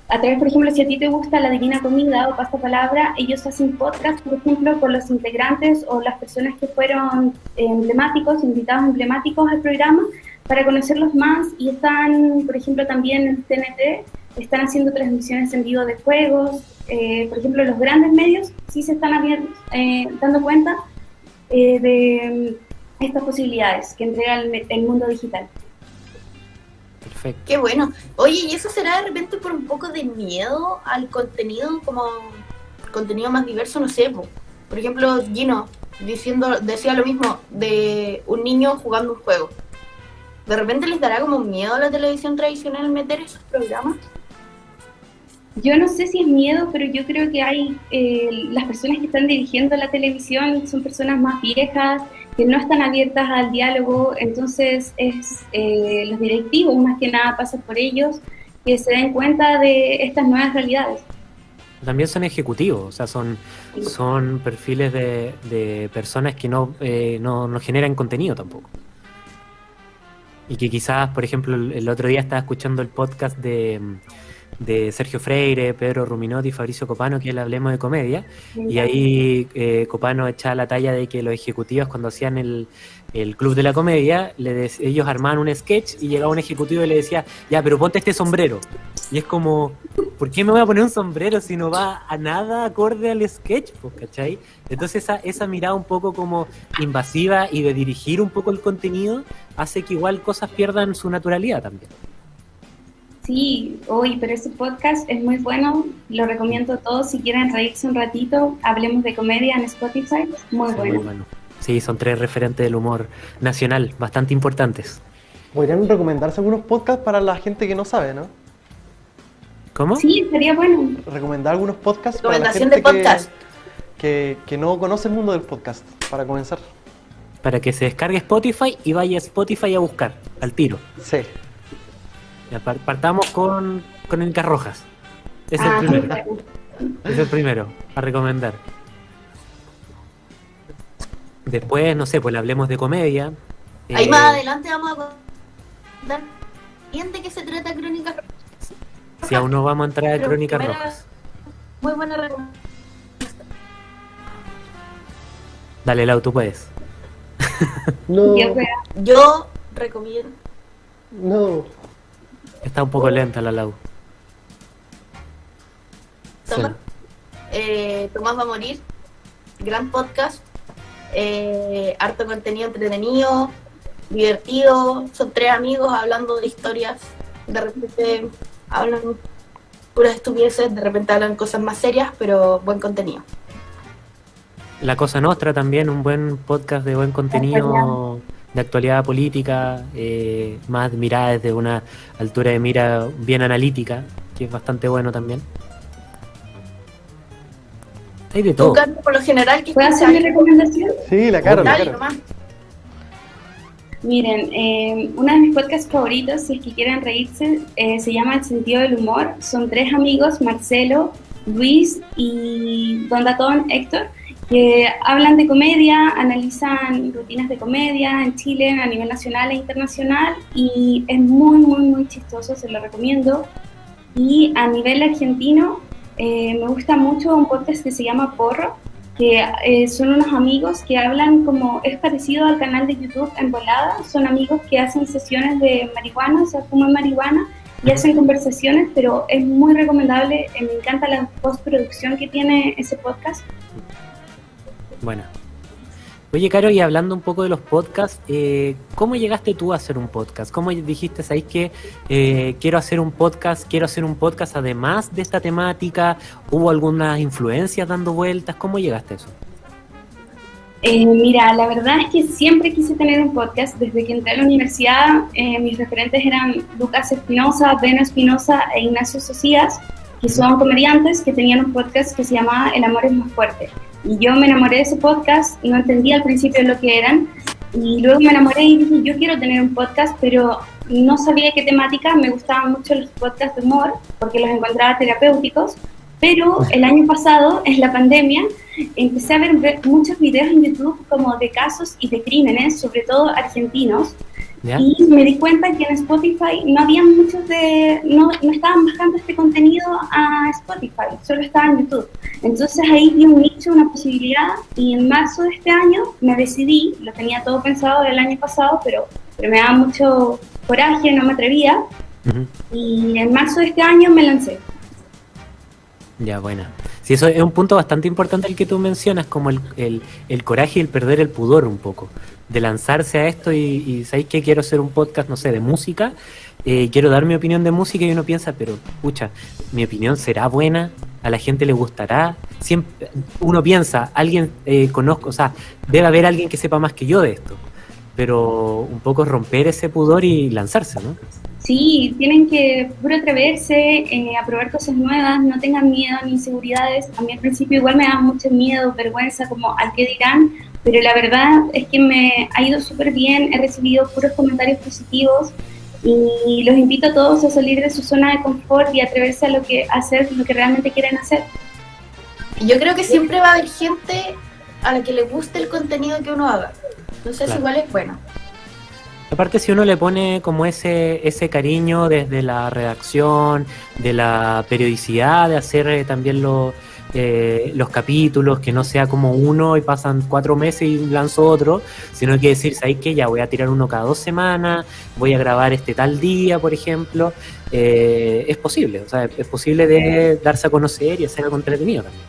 a través, por ejemplo, si a ti te gusta La Divina Comida o Pasapalabra, ellos hacen podcast, por ejemplo, con los integrantes o las personas que fueron emblemáticos, invitados emblemáticos al programa, para conocerlos más, y están, por ejemplo, también en TNT, están haciendo transmisiones en vivo de juegos. Por ejemplo, los grandes medios sí se están dando cuenta de estas posibilidades que entrega el mundo digital. Perfecto. Qué bueno. Oye, ¿y eso será de repente por un poco de miedo al contenido, como contenido más diverso? No sé, por ejemplo, Gino decía lo mismo de un niño jugando un juego. ¿De repente les dará como miedo a la televisión tradicional meter esos programas? Yo no sé si es miedo, pero yo creo que hay las personas que están dirigiendo la televisión son personas más viejas, que no están abiertas al diálogo, entonces los directivos más que nada pasan por ellos, que se den cuenta de estas nuevas realidades. También son ejecutivos, o sea, son perfiles de personas que no generan contenido tampoco. Y que quizás, por ejemplo, el otro día estaba escuchando el podcast de Sergio Freire, Pedro Ruminotti y Fabricio Copano, que es el Hablemos de Comedia, y ahí Copano echaba la talla de que los ejecutivos, cuando hacían el Club de la Comedia, ellos armaban un sketch y llegaba un ejecutivo y le decía, ya, pero ponte este sombrero. Y es como, ¿por qué me voy a poner un sombrero si no va a nada acorde al sketch? Pues, ¿cachai? Entonces esa mirada un poco como invasiva y de dirigir un poco el contenido hace que igual cosas pierdan su naturalidad también. Sí, pero ese podcast es muy bueno, lo recomiendo a todos si quieren reírse un ratito. Hablemos de Comedia en Spotify, muy bueno. Sí, son 3 referentes del humor nacional, bastante importantes. Podrían recomendarse algunos podcasts para la gente que no sabe, ¿no? ¿Cómo? Sí, estaría bueno. Recomendar algunos podcasts para la Recomendación gente de podcast. que no conoce el mundo del podcast, para comenzar. Para que se descargue Spotify y vaya a Spotify a buscar, al tiro. Sí. Ya, partamos con Crónicas Rojas. Es el sí, primero. claro. Es el primero a recomendar. Después, no sé, pues le hablemos de comedia. Ahí más adelante vamos a contar bien de qué se trata Crónicas Rojas. Si aún no vamos a entrar a Pero Crónicas primero, Rojas. Muy buena recomendación. Dale, Lau, tú puedes. No, Yo creo. Yo recomiendo. no. Está un poco lenta la Lau. Tomás. Tomás va a morir. Gran podcast. Harto contenido entretenido, divertido. Son 3 amigos hablando de historias. De repente hablan puras estupideces, de repente hablan cosas más serias, pero buen contenido. La Cosa Nostra también, un buen podcast de buen contenido de actualidad política, más mirada desde una altura de mira bien analítica, que es bastante bueno también. Hay de Tú, todo. Carlos, por lo general, ¿qué ¿Puedo hacer mi escuchas? recomendación? Sí, la Caro, la Dale, Caro. nomás. Miren, uno de mis podcasts favoritos, si es que quieren reírse, se llama El Sentido del Humor. Son 3 amigos, Marcelo, Luis y Don Datón, Héctor, que hablan de comedia, analizan rutinas de comedia en Chile, a nivel nacional e internacional, y es muy, muy, muy chistoso, se lo recomiendo. Y a nivel argentino, me gusta mucho un podcast que se llama Porro, que son unos amigos que hablan como, es parecido al canal de YouTube En Volada, son amigos que hacen sesiones de marihuana, o sea, fuman marihuana y hacen conversaciones, pero es muy recomendable, me encanta la postproducción que tiene ese podcast. Bueno. Oye, Caro, y hablando un poco de los podcasts, ¿cómo llegaste tú a hacer un podcast? ¿Cómo dijiste, sabéis que quiero hacer un podcast además de esta temática? ¿Hubo algunas influencias dando vueltas? ¿Cómo llegaste a eso? Mira, la verdad es que siempre quise tener un podcast. Desde que entré a la universidad, mis referentes eran Lucas Espinosa, Beno Espinosa e Ignacio Socias, que son comediantes que tenían un podcast que se llamaba El Amor es Más Fuerte. Y yo me enamoré de ese podcast, no entendía al principio lo que eran, y luego me enamoré y dije, yo quiero tener un podcast, pero no sabía qué temática. Me gustaban mucho los podcasts de humor, porque los encontraba terapéuticos, pero el año pasado, en la pandemia, empecé a ver muchos videos en YouTube como de casos y de crímenes, sobre todo argentinos, ¿Ya? y me di cuenta que en Spotify no había muchos no estaban bajando este contenido a Spotify, solo estaba en YouTube. Entonces ahí vi un nicho, una posibilidad, y en marzo de este año me decidí, lo tenía todo pensado del año pasado, pero me daba mucho coraje, no me atrevía, Ujú. y en marzo de este año me lancé. Ya, buena. Sí, eso es un punto bastante importante el que tú mencionas, como el coraje y el perder el pudor un poco, de lanzarse a esto y ¿sabéis qué? Quiero hacer un podcast, no sé, de música, quiero dar mi opinión de música, y uno piensa, pero, pucha, ¿mi opinión será buena? ¿A la gente le gustará? Siempre, uno piensa, alguien conozco, o sea, debe haber alguien que sepa más que yo de esto, pero un poco romper ese pudor y lanzarse, ¿no? Sí, tienen que puro atreverse a probar cosas nuevas, no tengan miedo ni inseguridades. A mí al principio igual me daba mucho miedo, vergüenza, como al qué dirán, pero la verdad es que me ha ido súper bien, he recibido puros comentarios positivos y los invito a todos a salir de su zona de confort y atreverse a hacer lo que realmente quieren hacer. Yo creo que siempre va a haber gente a la que le guste el contenido que uno haga. Entonces Claro. igual es bueno. Aparte, si uno le pone como ese cariño desde la redacción, de la periodicidad, de hacer también los capítulos, que no sea como uno y pasan 4 meses y lanzo otro, sino que decir, ¿sabes qué? Ya voy a tirar uno cada 2 semanas, voy a grabar este tal día, por ejemplo. Es posible, o sea, es posible de darse a conocer y hacer algo entretenido también.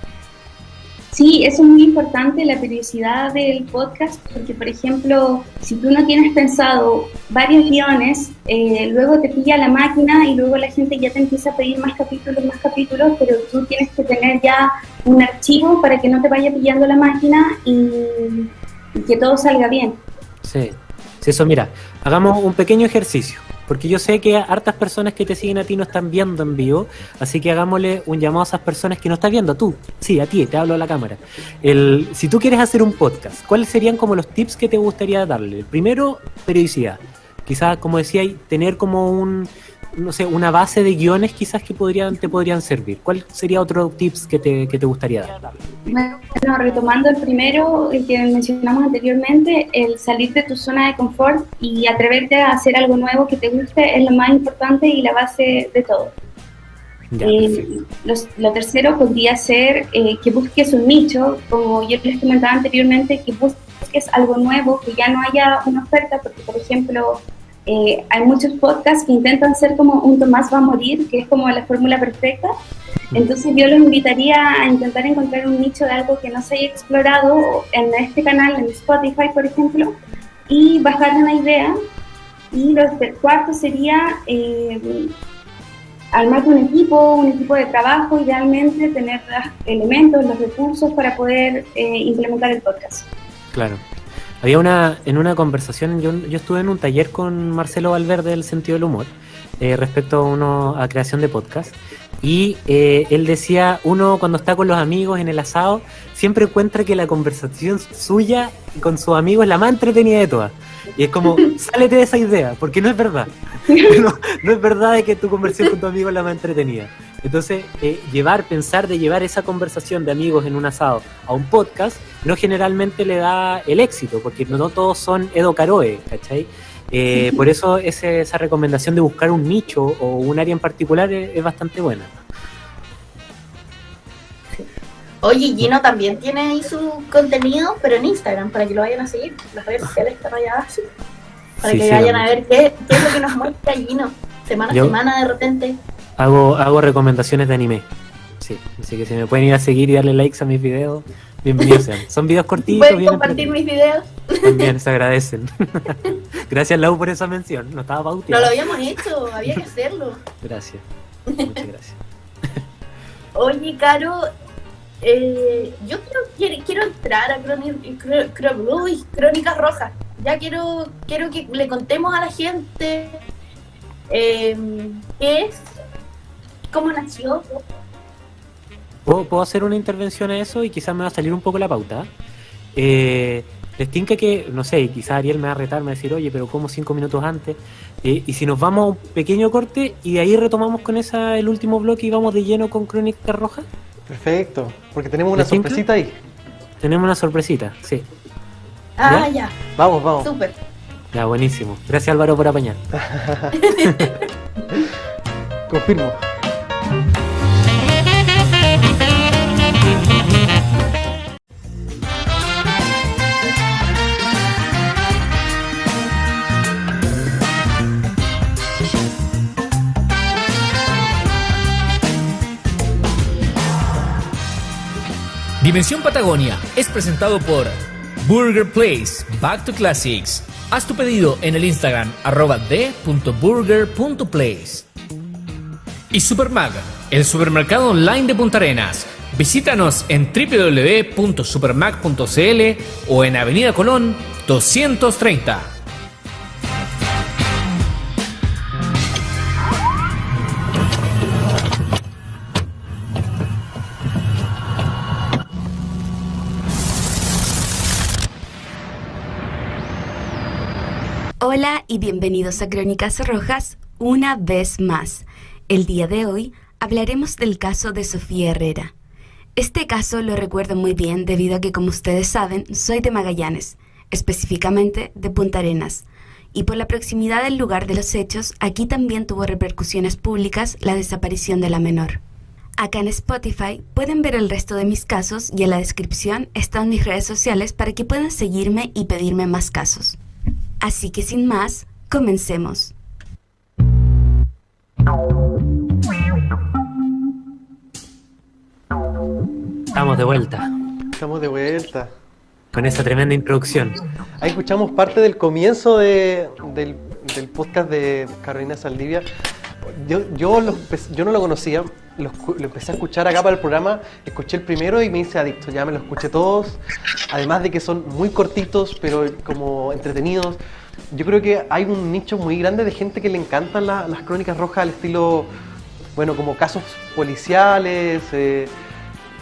Sí, eso es muy importante, la periodicidad del podcast, porque por ejemplo, si tú no tienes pensado varios guiones, luego te pilla la máquina y luego la gente ya te empieza a pedir más capítulos, pero tú tienes que tener ya un archivo para que no te vaya pillando la máquina y que todo salga bien. Sí, sí, eso, mira, hagamos un pequeño ejercicio, porque yo sé que hartas personas que te siguen a ti no están viendo en vivo, así que hagámosle un llamado a esas personas que no estás viendo, tú, sí, a ti, te hablo a la cámara. Si tú quieres hacer un podcast, ¿cuáles serían como los tips que te gustaría darle? Primero, periodicidad. Quizás, como decía, tener como no sé, una base de guiones quizás que te podrían servir. ¿Cuál sería otro tips que te gustaría dar? Bueno, retomando el primero, el que mencionamos anteriormente, el salir de tu zona de confort y atreverte a hacer algo nuevo que te guste es lo más importante y la base de todo. Lo tercero podría ser que busques un nicho, como yo les comentaba anteriormente, que busques algo nuevo, que ya no haya una oferta, porque por ejemplo hay muchos podcasts que intentan ser como un Tomás va a morir, que es como la fórmula perfecta. Entonces yo los invitaría a intentar encontrar un nicho de algo que no se haya explorado en este canal, en Spotify por ejemplo, y bajar una idea. Y lo cuarto sería armar un equipo de trabajo, idealmente tener los elementos, los recursos para poder implementar el podcast. Claro. Había en una conversación, yo estuve en un taller con Marcelo Valverde del sentido del humor, respecto a creación de podcast, y él decía, uno cuando está con los amigos en el asado, siempre encuentra que la conversación suya con sus amigos es la más entretenida de todas. Y es como, sálete de esa idea, porque no es verdad. No es verdad de que tu conversación con tu amigo es la más entretenida. Entonces, pensar de llevar esa conversación de amigos en un asado a un podcast, no generalmente le da el éxito, porque no todos son Edo Caroe, ¿cachai? Por eso esa recomendación de buscar un nicho o un área en particular es bastante buena. Oye, Gino también tiene ahí su contenido, pero en Instagram, para que lo vayan a seguir. Las redes sociales están allá abajo, para que vayan a ver qué es lo que nos muestra Gino, semana a semana de repente. Hago recomendaciones de anime. Sí, así que si me pueden ir a seguir y darle likes a mis videos, bienvenidos sean. Son videos cortitos. ¿Pueden compartir mis videos? También se agradecen. Gracias, Lau, por esa mención. No estaba pauteado. No lo habíamos hecho, había que hacerlo. Gracias. Muchas gracias. Oye, Caro, yo quiero entrar a Crónicas Rojas. Ya quiero que le contemos a la gente qué es, cómo nació. ¿Puedo hacer una intervención a eso y quizás me va a salir un poco la pauta? Les tinca que, no sé, quizás Ariel me va a retar, me va a decir, oye, pero como 5 minutos antes. Y si nos vamos a un pequeño corte y de ahí retomamos con el último bloque y vamos de lleno con Crónicas Rojas. Perfecto, porque tenemos una sorpresita ahí. Tenemos una sorpresita, sí. Ah, ya. Vamos. Súper. Ya, buenísimo. Gracias, Álvaro, por apañar. Confirmo. Dimensión Patagonia es presentado por Burger Place, Back to Classics. Haz tu pedido en el Instagram @d.burger.place. Y Supermag, el supermercado online de Punta Arenas. Visítanos en www.supermag.cl o en Avenida Colón 230. Hola y bienvenidos a Crónicas Rojas una vez más. El día de hoy hablaremos del caso de Sofía Herrera. Este caso lo recuerdo muy bien debido a que, como ustedes saben, soy de Magallanes, específicamente de Punta Arenas. Y por la proximidad del lugar de los hechos, aquí también tuvo repercusiones públicas la desaparición de la menor. Acá en Spotify pueden ver el resto de mis casos y en la descripción están mis redes sociales para que puedan seguirme y pedirme más casos. Así que sin más, comencemos. Estamos de vuelta. Con esa tremenda introducción. Ahí escuchamos parte del comienzo del podcast de Carolina Saldivia. Yo no lo conocía, lo empecé a escuchar acá para el programa, escuché el primero y me hice adicto, ya me los escuché todos, además de que son muy cortitos, pero como entretenidos. Yo creo que hay un nicho muy grande de gente que le encantan las crónicas rojas al estilo, bueno, como casos policiales,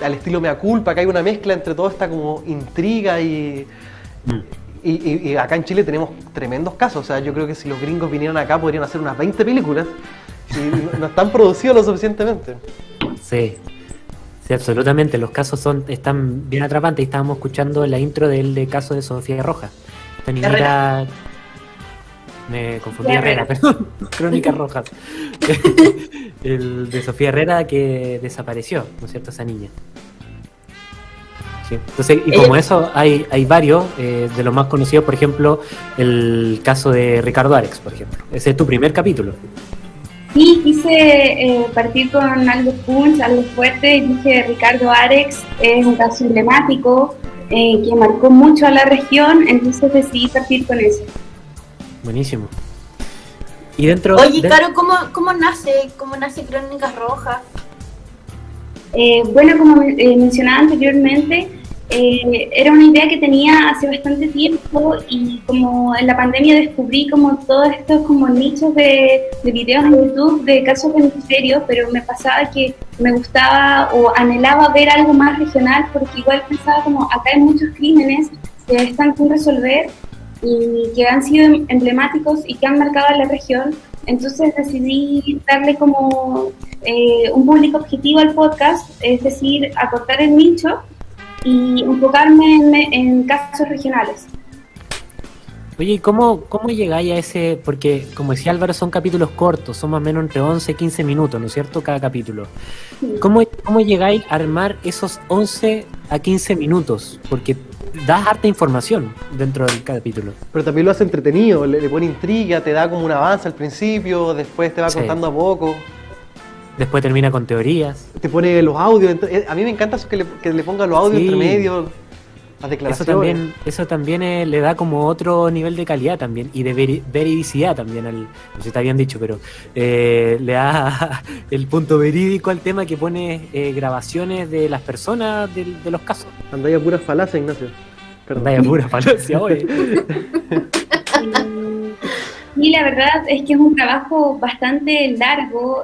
al estilo Mea Culpa, que hay una mezcla entre toda esta como intriga y acá en Chile tenemos tremendos casos. O sea, yo creo que si los gringos vinieran acá podrían hacer unas 20 películas. y no están producidos lo suficientemente. Sí, sí, absolutamente. Los casos están bien atrapantes. Estábamos escuchando la intro del caso de Sofía Rojas. Esta niñera... Me confundí, Herrera, perdón. Crónicas Rojas. El de Sofía Herrera que desapareció, ¿no es cierto? Esa niña. Sí. Entonces, y como eso, hay varios, de los más conocidos, por ejemplo, el caso de Ricardo Arex, por ejemplo. Ese es tu primer capítulo. Sí, quise partir con algo punch, algo fuerte. Dije, Ricardo Arex es un caso emblemático que marcó mucho a la región, entonces decidí partir con eso. Buenísimo. Y dentro... Oye, Caro, ¿cómo nace Crónicas Rojas? Bueno, como mencionaba anteriormente, era una idea que tenía hace bastante tiempo y como en la pandemia descubrí como todos estos como nichos de videos en YouTube de casos de misterio, pero me pasaba que me gustaba o anhelaba ver algo más regional porque igual pensaba como acá hay muchos crímenes que están sin resolver y que han sido emblemáticos y que han marcado a la región. Entonces decidí darle como un público objetivo al podcast, es decir, acortar el nicho y enfocarme en casos regionales. Oye, ¿y cómo llegáis a ese? Porque, como decía Álvaro, son capítulos cortos, son más o menos entre 11 y 15 minutos, ¿no es cierto? Cada capítulo. Sí. ¿Cómo llegáis a armar esos 11 a 15 minutos? Porque das harta información dentro del capítulo. Pero también lo hace entretenido, le pone intriga, te da como un avance al principio, después te va contando a poco. Después termina con teorías. Te pone los audios, a mí me encanta eso que le ponga los audios entre medio, las declaraciones. Eso también le da como otro nivel de calidad también, y de veridicidad también, no sé si está bien dicho, pero le da el punto verídico al tema, que pone grabaciones de las personas de los casos. Andaya pura falacia, Ignacio. Andaya pura falacia, oye. Y la verdad es que es un trabajo bastante largo,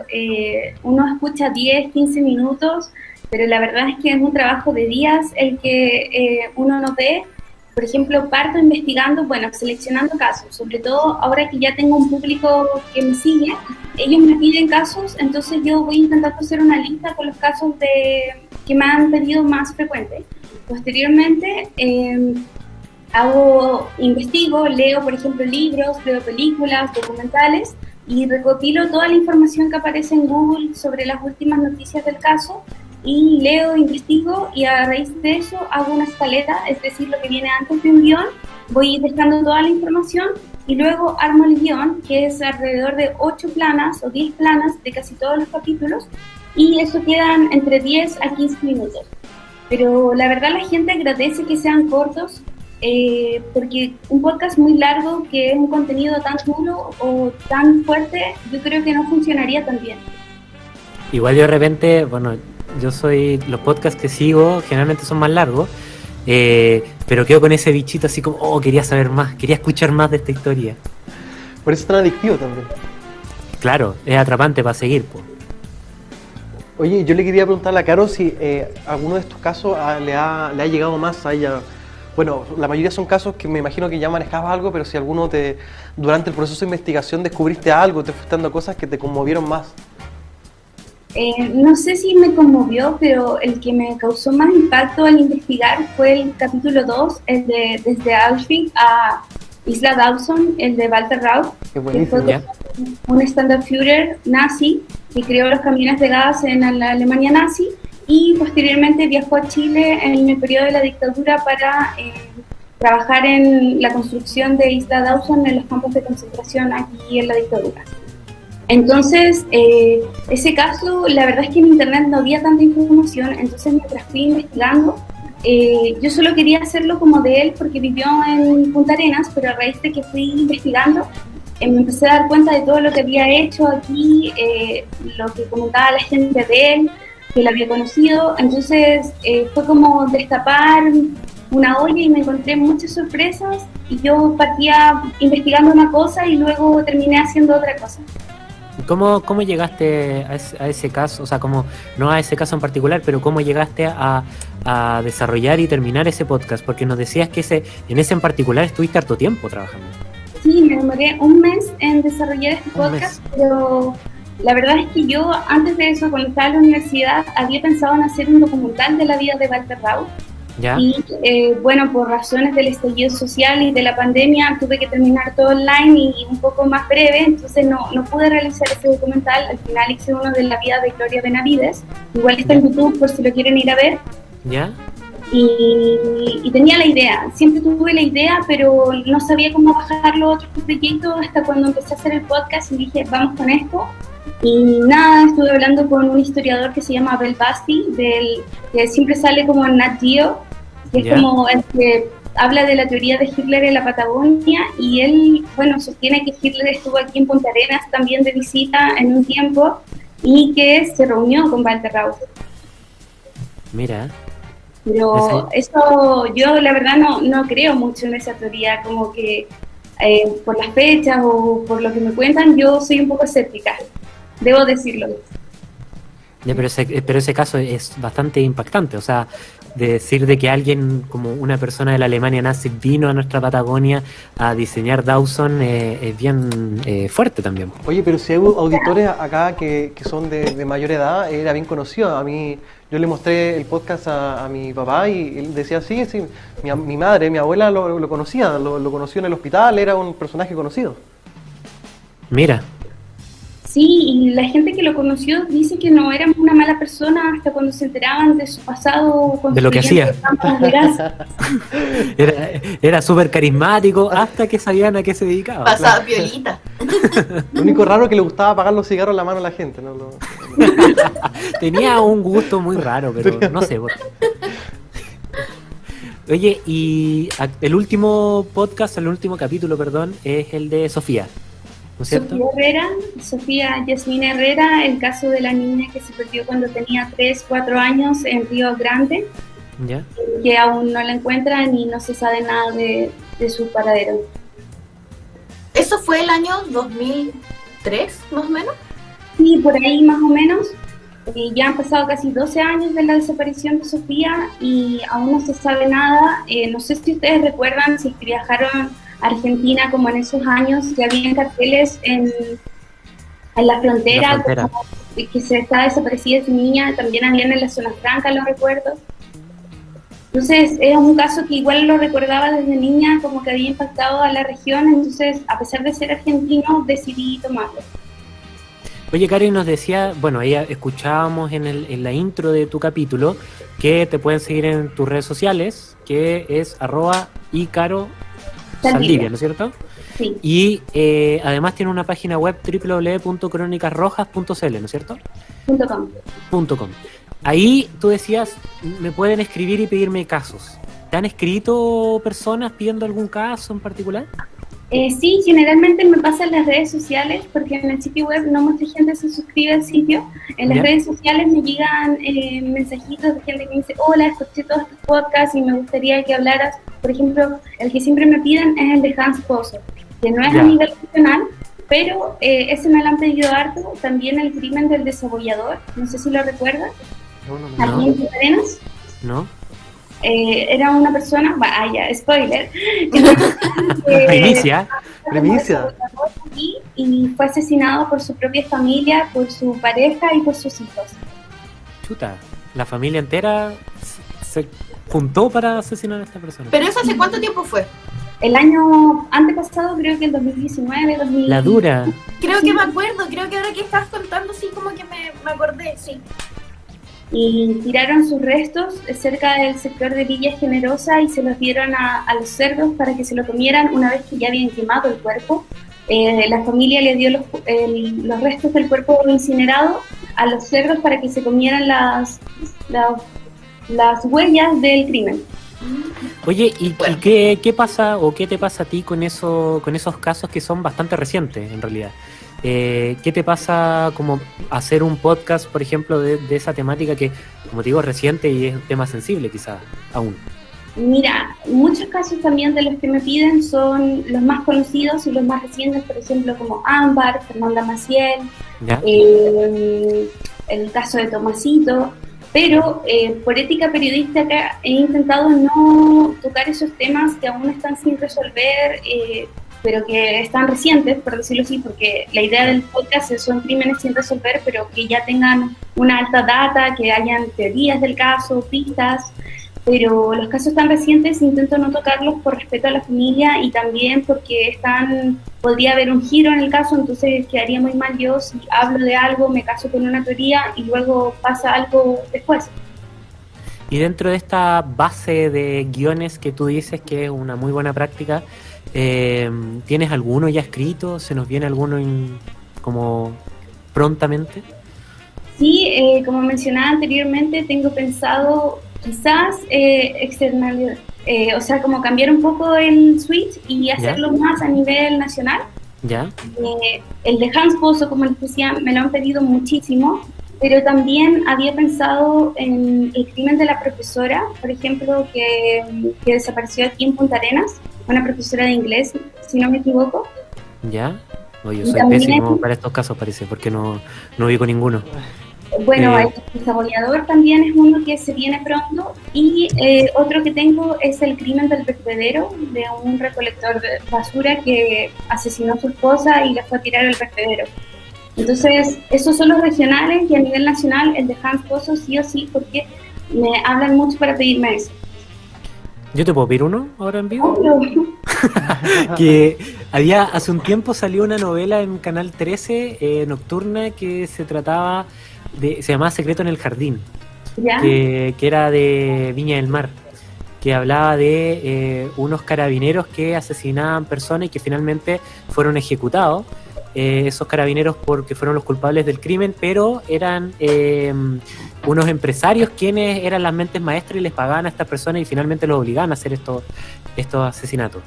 uno escucha 10, 15 minutos, pero la verdad es que es un trabajo de días el que uno no ve. Por ejemplo, parto investigando, seleccionando casos, sobre todo ahora que ya tengo un público que me sigue, ellos me piden casos, entonces yo voy intentando hacer una lista con los casos que me han pedido más frecuentes. Posteriormente, investigo, leo, por ejemplo, libros, veo películas, documentales y recopilo toda la información que aparece en Google sobre las últimas noticias del caso y leo, investigo y a raíz de eso hago una escaleta, es decir, lo que viene antes de un guión, voy dejando toda la información y luego armo el guión, que es alrededor de 8 planas o 10 planas de casi todos los capítulos y eso quedan entre 10 a 15 minutos. Pero la verdad la gente agradece que sean cortos, porque un podcast muy largo que es un contenido tan duro o tan fuerte, yo creo que no funcionaría tan bien. Igual yo de repente, los podcasts que sigo generalmente son más largos, pero quedo con ese bichito así como, quería saber más, quería escuchar más de esta historia. Por eso es tan adictivo también. Claro, es atrapante para seguir, pues. Oye, yo le quería preguntar a Caro si alguno de estos casos le ha llegado más a ella. Bueno, la mayoría son casos que me imagino que ya manejabas algo, pero si alguno durante el proceso de investigación descubriste algo, te fuiste dando cosas que te conmovieron más. No sé si me conmovió, pero el que me causó más impacto al investigar fue el capítulo 2, el de Desde Auschwitz a Isla Dawson, el de Walter Rauch, que fue un Standardführer nazi que creó los camiones de gas en la Alemania nazi. Y posteriormente viajó a Chile en el periodo de la dictadura para trabajar en la construcción de Isla Dawson en los campos de concentración aquí en la dictadura. Entonces, ese caso, la verdad es que en internet no había tanta información, entonces mientras fui investigando, yo solo quería hacerlo como de él porque vivió en Punta Arenas, pero a raíz de que fui investigando, me empecé a dar cuenta de todo lo que había hecho aquí, lo que comentaba la gente de él, que la había conocido, entonces fue como destapar una olla y me encontré muchas sorpresas y yo partía investigando una cosa y luego terminé haciendo otra cosa. ¿Cómo llegaste a ese caso? O sea, no a ese caso en particular, pero ¿cómo llegaste a desarrollar y terminar ese podcast? Porque nos decías que en ese en particular estuviste harto tiempo trabajando. Sí, me demoré un mes en desarrollar este podcast, pero La verdad es que yo, antes de eso, cuando estaba en la universidad, había pensado en hacer un documental de la vida de Walter Rauch. ¿Ya? Y bueno, por razones del estallido social y de la pandemia, tuve que terminar todo online y un poco más breve, entonces no pude realizar ese documental. Al final hice uno de la vida de Gloria Benavides, igual está en YouTube por si lo quieren ir a ver. ¿Ya? Y tenía la idea, siempre tuve la idea, pero no sabía cómo bajarlo a otros proyectos hasta cuando empecé a hacer el podcast y dije, vamos con esto. Y nada, estuve hablando con un historiador que se llama Abel Basti, que siempre sale como en Nat Geo, que es como el que habla de la teoría de Hitler en la Patagonia, y él, bueno, sostiene que Hitler estuvo aquí en Punta Arenas también de visita en un tiempo y que se reunió con Walter Rauch. Mira. Pero eso, yo la verdad no creo mucho en esa teoría, como que por las fechas o por lo que me cuentan, yo soy un poco escéptica, debo decirlo. Ya, pero ese caso es bastante impactante, o sea, de decir de que alguien como una persona de la Alemania nazi vino a nuestra Patagonia a diseñar Dawson es bien fuerte también. Oye, pero si hay auditores acá que son de mayor edad, era bien conocido. A mí, yo le mostré el podcast a mi papá y él decía, sí, mi madre, mi abuela lo conocía, lo conoció en el hospital, era un personaje conocido. Mira. Sí, y la gente que lo conoció dice que no era una mala persona hasta cuando se enteraban de su pasado. De lo que hacía. Era súper carismático hasta que sabían a qué se dedicaba. Pasaba piolita. Lo único raro es que le gustaba apagar los cigarros en la mano a la gente. ¿No? Tenía un gusto muy raro, pero no sé. Oye, y el último podcast, el último capítulo, perdón, es el de Sofía. ¿No es cierto? Sofía Yasmina Herrera, el caso de la niña que se perdió cuando tenía 3-4 años en Río Grande, ¿ya? Que aún no la encuentran y no se sabe nada de su paradero. ¿Eso fue el año 2003, más o menos? Sí, por ahí más o menos. Ya han pasado casi 12 años de la desaparición de Sofía y aún no se sabe nada. No sé si ustedes recuerdan, si viajaron Argentina como en esos años, que habían carteles en la frontera, como que se está desaparecida esa niña, también habían en la zona franca, lo recuerdo. Entonces es un caso que igual lo recordaba desde niña, como que había impactado a la región, entonces a pesar de ser argentino decidí tomarlo. Oye, Karen nos decía, bueno, ella escuchábamos en la intro de tu capítulo que te pueden seguir en tus redes sociales, que es @icaro Saldivia, ¿no es cierto? Sí. Y además tiene una página web www.cronicasrojas.cl, ¿no es cierto? .com. Ahí tú decías, me pueden escribir y pedirme casos. ¿Te han escrito personas pidiendo algún caso en particular? Sí, generalmente me pasa en las redes sociales, porque en el sitio web no mucha gente se suscribe al sitio. En las redes sociales me llegan mensajitos de gente que me dice, hola, escuché todos tus podcasts y me gustaría que hablaras. Por ejemplo, el que siempre me piden es el de Hans Pozo, que no es a nivel nacional, pero ese me lo han pedido harto. También el crimen del desabollador, no sé si lo recuerdas. No. Aquí en Punta Arenas. No. Era una persona, spoiler. Primicia. Y fue asesinado por su propia familia, por su pareja y por sus hijos. Chuta, la familia entera se juntó para asesinar a esta persona. ¿Pero eso hace cuánto tiempo fue? El año antepasado, creo que el 2019, 2020. La dura. Creo que me acuerdo, creo que ahora que estás contando, sí, como que me acordé, sí. Y tiraron sus restos cerca del sector de Villa Generosa y se los dieron a los cerdos para que se lo comieran una vez que ya habían quemado el cuerpo. La familia le dio los restos del cuerpo incinerado a los cerdos para que se comieran las huellas del crimen. Oye, ¿y qué pasa o qué te pasa a ti con esos casos que son bastante recientes en realidad? ¿Qué te pasa como hacer un podcast, por ejemplo, de esa temática que, como te digo, es reciente y es un tema sensible quizás aún? Mira, muchos casos también de los que me piden son los más conocidos y los más recientes, por ejemplo, como Ámbar, Fernanda Maciel, el caso de Tomasito, pero por ética periodística he intentado no tocar esos temas que aún están sin resolver, pero que están recientes, por decirlo así, porque la idea del podcast son crímenes sin resolver, pero que ya tengan una alta data, que hayan teorías del caso, pistas, pero los casos tan recientes intento no tocarlos por respeto a la familia y también porque podría haber un giro en el caso, entonces quedaría muy mal yo si hablo de algo, me caso con una teoría y luego pasa algo después. Y dentro de esta base de guiones que tú dices que es una muy buena práctica, ¿tienes alguno ya escrito? ¿Se nos viene alguno como prontamente? Sí, como mencionaba anteriormente, tengo pensado quizás o sea, como cambiar un poco el switch y hacerlo más a nivel nacional. ¿Ya? El de Hans Pozo, como les decía, me lo han pedido muchísimo, pero también había pensado en el crimen de la profesora, por ejemplo, que desapareció aquí en Punta Arenas, una profesora de inglés, si no me equivoco. ¿Ya? Oye, yo soy pésimo para estos casos, parece, porque no ubico ninguno. Bueno, el desabollador también es uno que se viene pronto, y otro que tengo es el crimen del vertedero, de un recolector de basura que asesinó a su esposa y la fue a tirar al vertedero. Entonces, esos son los regionales, y a nivel nacional el de Hans Pozo sí o sí, porque me hablan mucho para pedirme eso. ¿Yo te puedo pedir uno ahora en vivo? Obvio. Que hace un tiempo salió una novela en Canal 13 nocturna que se llamaba Secreto en el Jardín, que era de Viña del Mar, que hablaba de unos carabineros que asesinaban personas y que finalmente fueron ejecutados. Esos carabineros porque fueron los culpables del crimen, pero eran unos empresarios quienes eran las mentes maestras y les pagaban a estas personas y finalmente los obligaban a hacer estos asesinatos.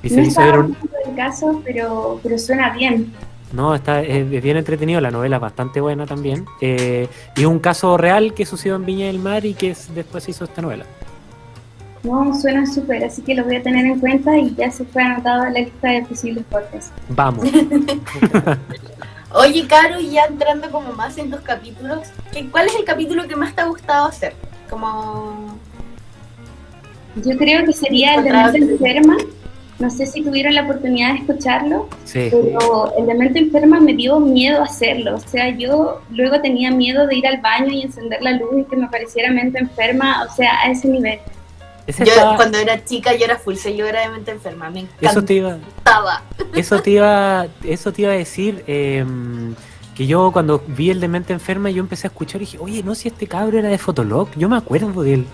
Y no estaba viendo el caso, pero suena bien. No, es bien entretenido, la novela es bastante buena también. Y un caso real que sucedió en Viña del Mar y que después se hizo esta novela. No, suena súper, así que lo voy a tener en cuenta y ya se fue anotado en la lista de posibles podcasts. Vamos. Oye, Caro, ya entrando como más en tus capítulos, ¿cuál es el capítulo que más te ha gustado hacer? Yo creo que sería el de Mente Enferma. No sé si tuvieron la oportunidad de escucharlo, sí. Pero el de Mente Enferma me dio miedo hacerlo. O sea, yo luego tenía miedo de ir al baño y encender la luz y que me pareciera Mente Enferma, o sea, a ese nivel. Cuando era chica yo era full seguidora de Mente Enferma, me encantaba. Eso te iba a decir, que yo cuando vi el de Mente Enferma yo empecé a escuchar y dije, oye, no, si este cabro era de Fotolog, yo me acuerdo de él.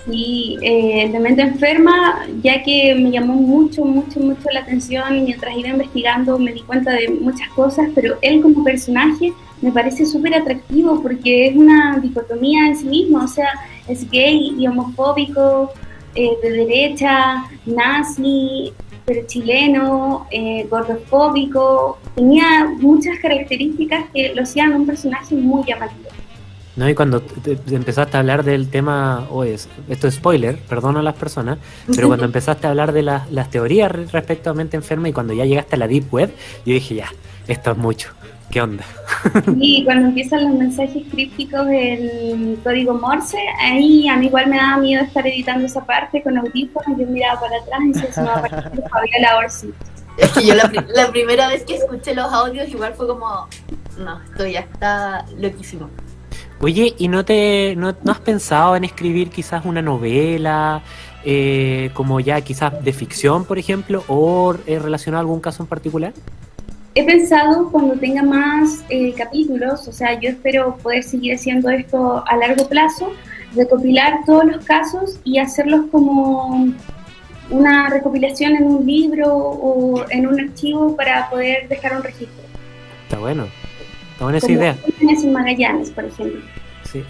Sí, el de Mente Enferma, ya que me llamó mucho la atención y mientras iba investigando me di cuenta de muchas cosas, pero él como personaje me parece súper atractivo porque es una dicotomía en sí mismo, o sea, es gay y homofóbico, de derecha, nazi, pero chileno, gordofóbico, tenía muchas características que lo hacían un personaje muy llamativo. No, y cuando te empezaste a hablar del tema, esto es spoiler, perdona a las personas, pero cuando empezaste a hablar de las teorías respecto a Mente Enferma y cuando ya llegaste a la Deep Web, yo dije, ya, esto es mucho, ¿qué onda? Y cuando empiezan los mensajes crípticos en código Morse, ahí a mí igual me daba miedo estar editando esa parte con audífonos, yo miraba para atrás y decía, no, para que Fabiola Orsi. Es que yo la primera vez que escuché los audios igual fue como, no, esto ya está loquísimo. Oye, ¿y no has pensado en escribir quizás una novela, como ya quizás de ficción, por ejemplo, o relacionado a algún caso en particular? He pensado cuando tenga más capítulos, o sea, yo espero poder seguir haciendo esto a largo plazo, recopilar todos los casos y hacerlos como una recopilación en un libro o en un archivo para poder dejar un registro. Está buena esa idea. En Magallanes, por ejemplo. Sí.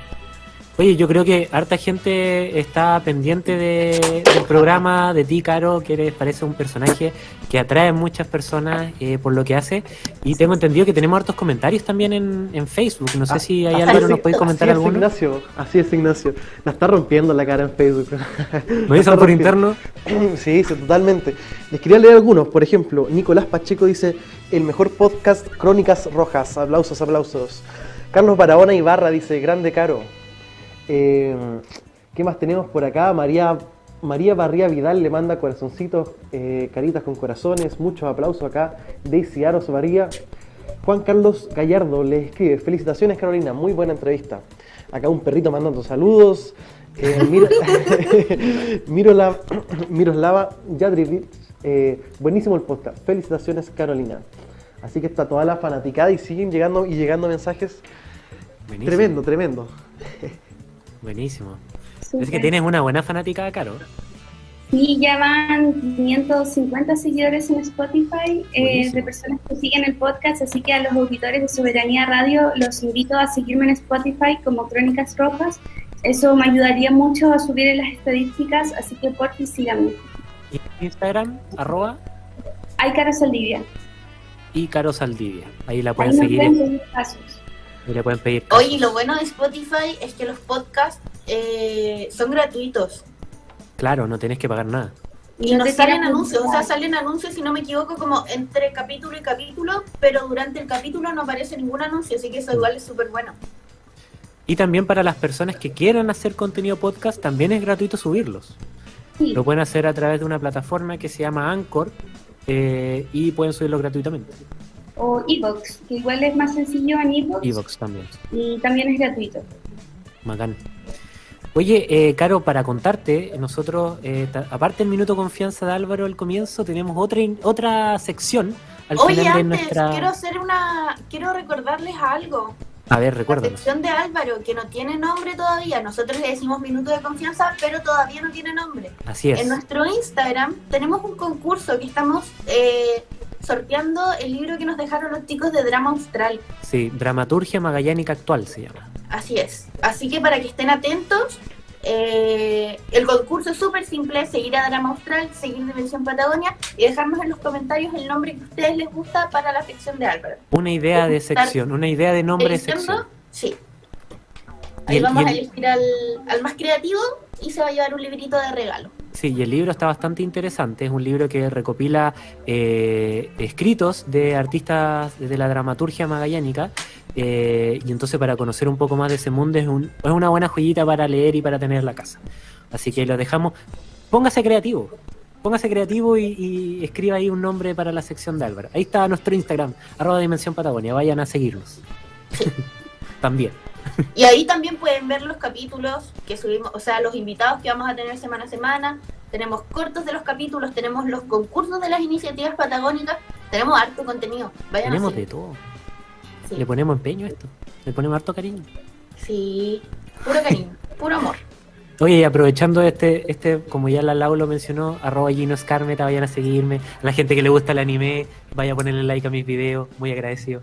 Oye, yo creo que harta gente está pendiente del programa, de ti, Caro, que parece un personaje que atrae a muchas personas por lo que hace. Y tengo entendido que tenemos hartos comentarios también en Facebook. No sé si hay Álvaro, ¿nos podéis comentar alguno? Así es, Ignacio. La está rompiendo la cara en Facebook. ¿Lo dicen por interno? Sí, totalmente. Les quería leer algunos. Por ejemplo, Nicolás Pacheco dice, el mejor podcast, Crónicas Rojas. Aplausos. Carlos Barahona Ibarra dice, grande Caro. ¿Qué más tenemos por acá? María María Barría Vidal le manda corazoncitos, caritas con corazones, muchos aplausos acá. Daisy Aros Barría. Juan Carlos Gallardo le escribe: felicitaciones Carolina, muy buena entrevista. Acá un perrito mandando saludos. Miroslava Yadrivich, buenísimo el podcast. Felicitaciones Carolina. Así que está toda la fanaticada y siguen llegando mensajes. Buenísimo. Tremendo. Buenísimo. Súper. Es que tienes una buena fanática, Caro. Sí, ya van 550 seguidores en Spotify Buenísimo. de personas que siguen el podcast, así que a los auditores de Soberanía Radio los invito a seguirme en Spotify como Crónicas Rojas. Eso me ayudaría mucho a subir en las estadísticas, así que por fin síganme. Y Instagram, @ Hay Cara Saldivia. y Caro Saldivia. Ahí la Ahí pueden nos seguir pueden pedir casos. y le pueden pedir casos. Oye, lo bueno de Spotify es que los podcasts son gratuitos. Claro, no tenés que pagar nada. Y nos te salen tiran anuncios, o sea, publicidad. salen anuncios, si no me equivoco, como entre capítulo y capítulo, pero durante el capítulo no aparece ningún anuncio, así que eso igual es súper bueno. Y también para las personas que quieran hacer contenido podcast, también es gratuito subirlos. Sí. Lo pueden hacer a través de una plataforma que se llama Anchor y pueden subirlo gratuitamente. O Evox, que igual es más sencillo en Evox Evox también. y también es gratuito. Bacán. Oye, Caro, para contarte, nosotros, aparte del Minuto Confianza de Álvaro al comienzo, tenemos otra sección al Oye, final de antes, nuestra... quiero recordarles algo. A ver, La recuérdanos. sección de Álvaro, que no tiene nombre todavía. Nosotros le decimos Minuto de Confianza, pero todavía no tiene nombre. Así es. En nuestro Instagram tenemos un concurso que estamos sorteando el libro que nos dejaron los chicos de Drama Austral. Sí, Dramaturgia Magallánica Actual se llama. Así es. Así que para que estén atentos, el concurso es súper simple: seguir a Drama Austral, seguir Dimensión Patagonia y dejarnos en los comentarios el nombre que a ustedes les gusta para la sección de Álvaro. Una idea de sección, una idea de nombre de Eligiendo, sección. sí. Y Ahí el- vamos y a el- elegir al más creativo y se va a llevar un librito de regalo. Sí, y el libro está bastante interesante. Es un libro que recopila escritos de artistas de la dramaturgia magallánica. Y entonces, para conocer un poco más de ese mundo, es una buena joyita para leer y para tener en la casa. Así que lo dejamos. Póngase creativo. Póngase creativo y escriba ahí un nombre para la sección de Álvaro. Ahí está nuestro Instagram, @Dimensión Patagonia. Vayan a seguirnos. También. Y ahí también pueden ver los capítulos que subimos, o sea, los invitados que vamos a tener semana a semana. Tenemos cortos de los capítulos, tenemos los concursos de las iniciativas patagónicas, tenemos harto contenido. Vayan Tenemos a de seguir. todo. Sí. Le ponemos empeño a esto. Le ponemos harto cariño. Sí, puro cariño, puro amor. Oye, y aprovechando como ya la Lau lo mencionó, @GinoScarmeta, vayan a seguirme. A la gente que le gusta el anime, vaya a ponerle like a mis videos, muy agradecido.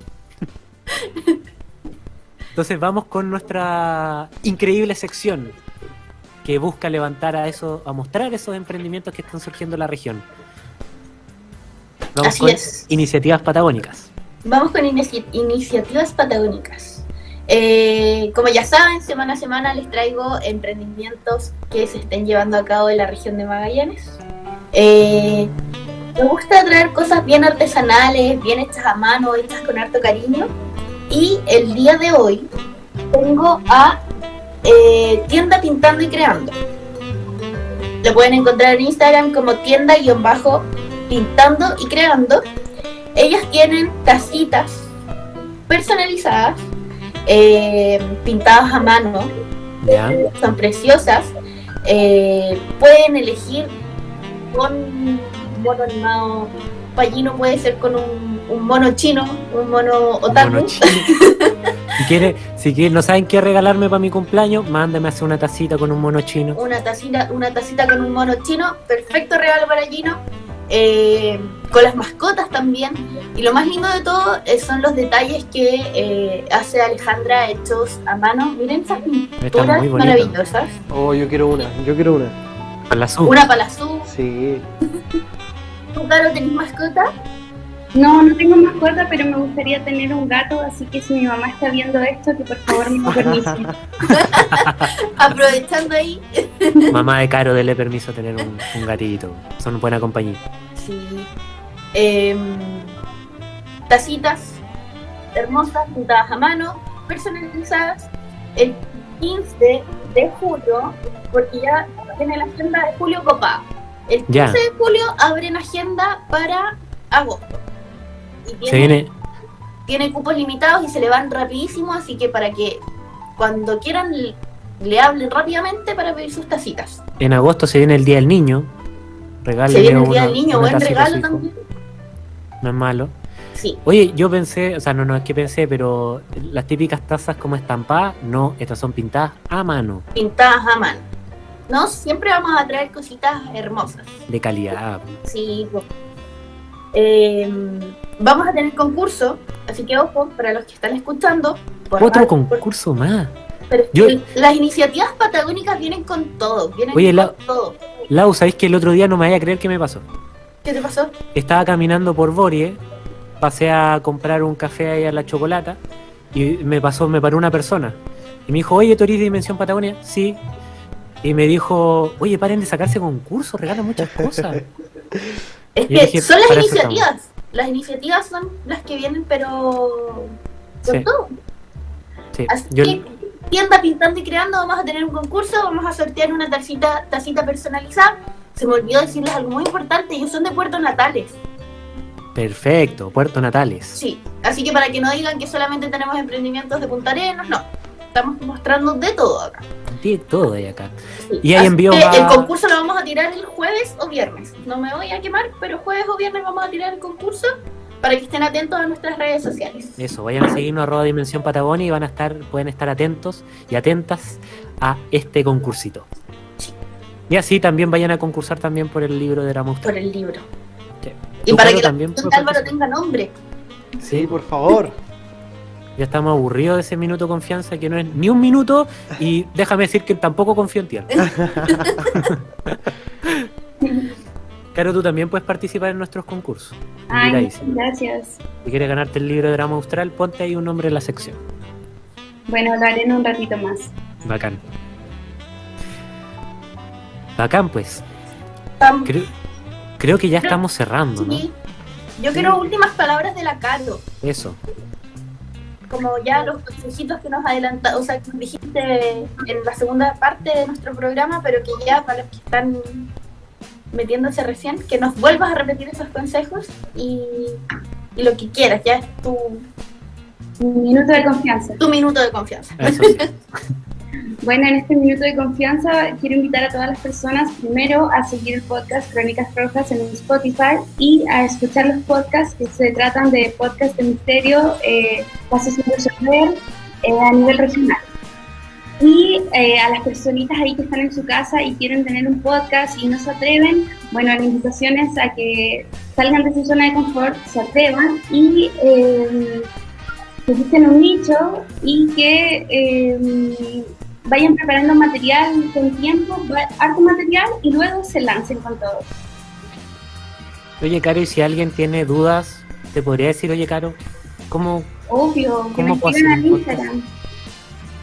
Entonces vamos con nuestra increíble sección que busca levantar a mostrar esos emprendimientos que están surgiendo en la región. Vamos Así con es. iniciativas patagónicas. Vamos con iniciativas patagónicas. Como ya saben, semana a semana les traigo emprendimientos que se estén llevando a cabo en la región de Magallanes. Me gusta traer cosas bien artesanales, bien hechas a mano, hechas con harto cariño. Y el día de hoy tengo a Tienda Pintando y Creando. Lo pueden encontrar en Instagram como tienda-pintando y creando. Ellas tienen tacitas personalizadas, pintadas a mano, ¿Ya? son preciosas. Pueden elegir con un mono animado, payino puede ser con un mono chino, un mono otaku. Mono chino. Si quiere, no saben qué regalarme para mi cumpleaños, mándame a hacer una tacita con un mono chino. Una tacita con un mono chino, perfecto regalo para Gino. Con las mascotas también. Y lo más lindo de todo son los detalles que hace Alejandra hechos a mano. Miren esas pinturas muy bonito. maravillosas. Oh, yo quiero una. Con la azul. Una para la Su. Sí. ¿Tú, Caro, tenés mascota? No, no tengo mascota, pero me gustaría tener un gato, así que si mi mamá está viendo esto, que por favor me lo permita. Aprovechando ahí. Mamá de Caro, dele permiso a tener un gatito. Son buena compañía. Sí. Tacitas hermosas, pintadas a mano, personalizadas. El 15 de julio, porque ya tiene la agenda de julio copada. El 15 Ya. de julio abren agenda para agosto. Y Se viene, tiene cupos limitados y se le van rapidísimo, así que para que cuando quieran le hablen rápidamente para pedir sus tacitas. en agosto se viene el Día del Niño. Se Regálenle viene el Día una- del Niño, una buen tacita a su regalo hijo. también. No es malo. Sí, Oye, yo pensé, o sea, no es que pensé, pero las típicas tazas como estampadas, no, estas son pintadas a mano, pintadas a mano. No, siempre vamos a traer cositas hermosas. de calidad. Sí, pues. Vamos a tener concurso, así que ojo, para los que están escuchando. Otro concurso más. Pero es Yo- que las iniciativas patagónicas vienen con todo, vienen Oye, con todo. Lau, ¿sabéis que el otro día no me vaya a creer qué me pasó? ¿Qué te pasó? Estaba caminando por Borie, pasé a comprar un café ahí a la Chocolata y me paró una persona. Y me dijo, oye, ¿tú eres de Dimensión Patagonia? Sí. Y me dijo, oye, paren de sacarse concursos, regalan muchas cosas. Es Yo que dije, son las para eso iniciativas. Las iniciativas son las que vienen, pero con Sí. todo. Sí, Así yo, que, tienda Pintando y Creando, vamos a tener un concurso, vamos a sortear una tacita personalizada. Se me olvidó decirles algo muy importante, ellos son de Puerto Natales. perfecto, Puerto Natales. Sí, así que para que no digan que solamente tenemos emprendimientos de Punta Arenas, no. Estamos mostrando de todo acá. Tiene todo ahí acá. Sí. Y hay Así envío que a- el concurso lo vamos a tirar el jueves o viernes. No me voy a quemar, pero jueves o viernes vamos a tirar el concurso para que estén atentos a nuestras redes sociales. Eso, vayan a seguirnos @Dimensión Patagonia y pueden estar atentos y atentas a este concursito. Y así también vayan a concursar también por el libro de Ramos. Por el libro. Sí. Y Tú, para Caro, que la también canción de puedes Álvaro participar. tenga nombre. Sí, por favor. Ya estamos aburridos de ese minuto de confianza que no es ni un minuto y déjame decir que tampoco confío en ti. Caro, tú también puedes participar en nuestros concursos. Ay, Invitadísimo. gracias. Si quieres ganarte el libro de Drama Austral, ponte ahí un nombre en la sección. Bueno, lo haré en un ratito más. Bacán. Bacán, pues. Vamos. Creo que ya estamos cerrando, ¿no? Sí. Yo quiero últimas palabras de la Caro. Eso. Como ya los consejitos que nos adelantaste, o sea, que nos dijiste en la segunda parte de nuestro programa, pero que ya para los que están metiéndose recién, que nos vuelvas a repetir esos consejos y lo que quieras, ya es Un minuto de confianza. tu minuto de confianza. Eso sí. Bueno, en este minuto de confianza quiero invitar a todas las personas primero a seguir el podcast Crónicas Rojas en Spotify y a escuchar los podcasts que se tratan de podcast de misterio, casos sin resolver a nivel regional. Y a las personitas ahí que están en su casa y quieren tener un podcast y no se atreven, bueno, la invitación es a que salgan de su zona de confort, se atrevan y que busquen un nicho y que vayan preparando material con tiempo, harto material y luego se lancen con todo. Oye, Caro, y si alguien tiene dudas, te podría decir, oye, Caro, ¿cómo? Obvio, que me ¿Cómo puedo escriban hacer al un Instagram.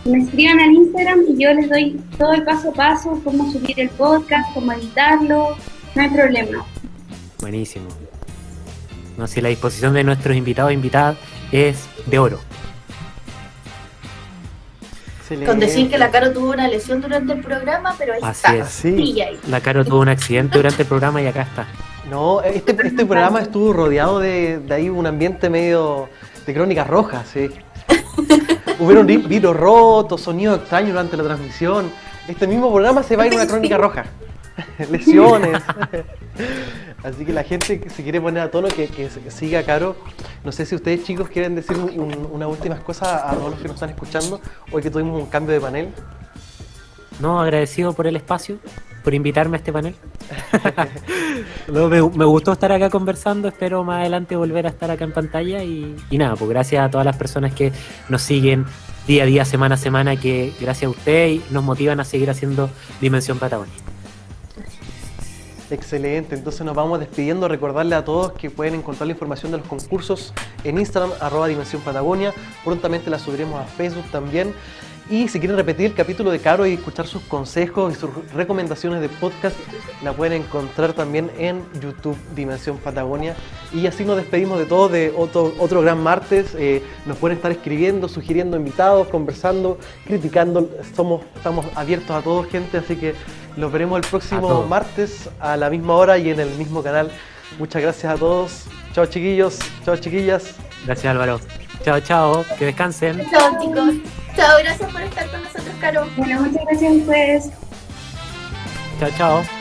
Que me escriban al Instagram y yo les doy todo el paso a paso, cómo subir el podcast, cómo editarlo, no hay problema. Buenísimo. No, si la disposición de nuestros invitados e invitadas es de oro. Excelente. Con decir que la Caro tuvo una lesión durante el programa, pero ahí Así está. es. Así. Sigue ahí. La Caro tuvo un accidente durante el programa y acá está. No, este programa estuvo rodeado de ahí un ambiente medio de crónicas rojas, sí. Hubieron vidrios rotos, sonidos extraños durante la transmisión. Este mismo programa se va a ir a una crónica roja. Lesiones. Así que la gente que se quiere poner a tono, que siga a Caro. No sé si ustedes, chicos, quieren decir unas últimas cosas a todos los que nos están escuchando. Hoy que tuvimos un cambio de panel. No, agradecido por el espacio, por invitarme a este panel. No, me gustó estar acá conversando, espero más adelante volver a estar acá en pantalla y nada, pues gracias a todas las personas que nos siguen día a día, semana a semana, que gracias a ustedes nos motivan a seguir haciendo Dimensión Patagonia. Excelente, entonces nos vamos despidiendo. Recordarle a todos que pueden encontrar la información de los concursos en Instagram, @Dimensión Patagonia. Prontamente la subiremos a Facebook también. Y si quieren repetir el capítulo de Caro y escuchar sus consejos y sus recomendaciones de podcast, la pueden encontrar también en YouTube, Dimensión Patagonia. Y así nos despedimos de todos de otro gran martes. Nos pueden estar escribiendo, sugiriendo invitados, conversando, criticando. Estamos abiertos a todo, gente, así que Los veremos el A próximo todos. martes a la misma hora y en el mismo canal. Muchas gracias a todos. Chao chiquillos, chao chiquillas. Gracias, Álvaro. Chao, chao. Que descansen. Chao, chicos. Chao, gracias por estar con nosotros, Caro. Bueno, muchas gracias a ustedes. Chao, chao.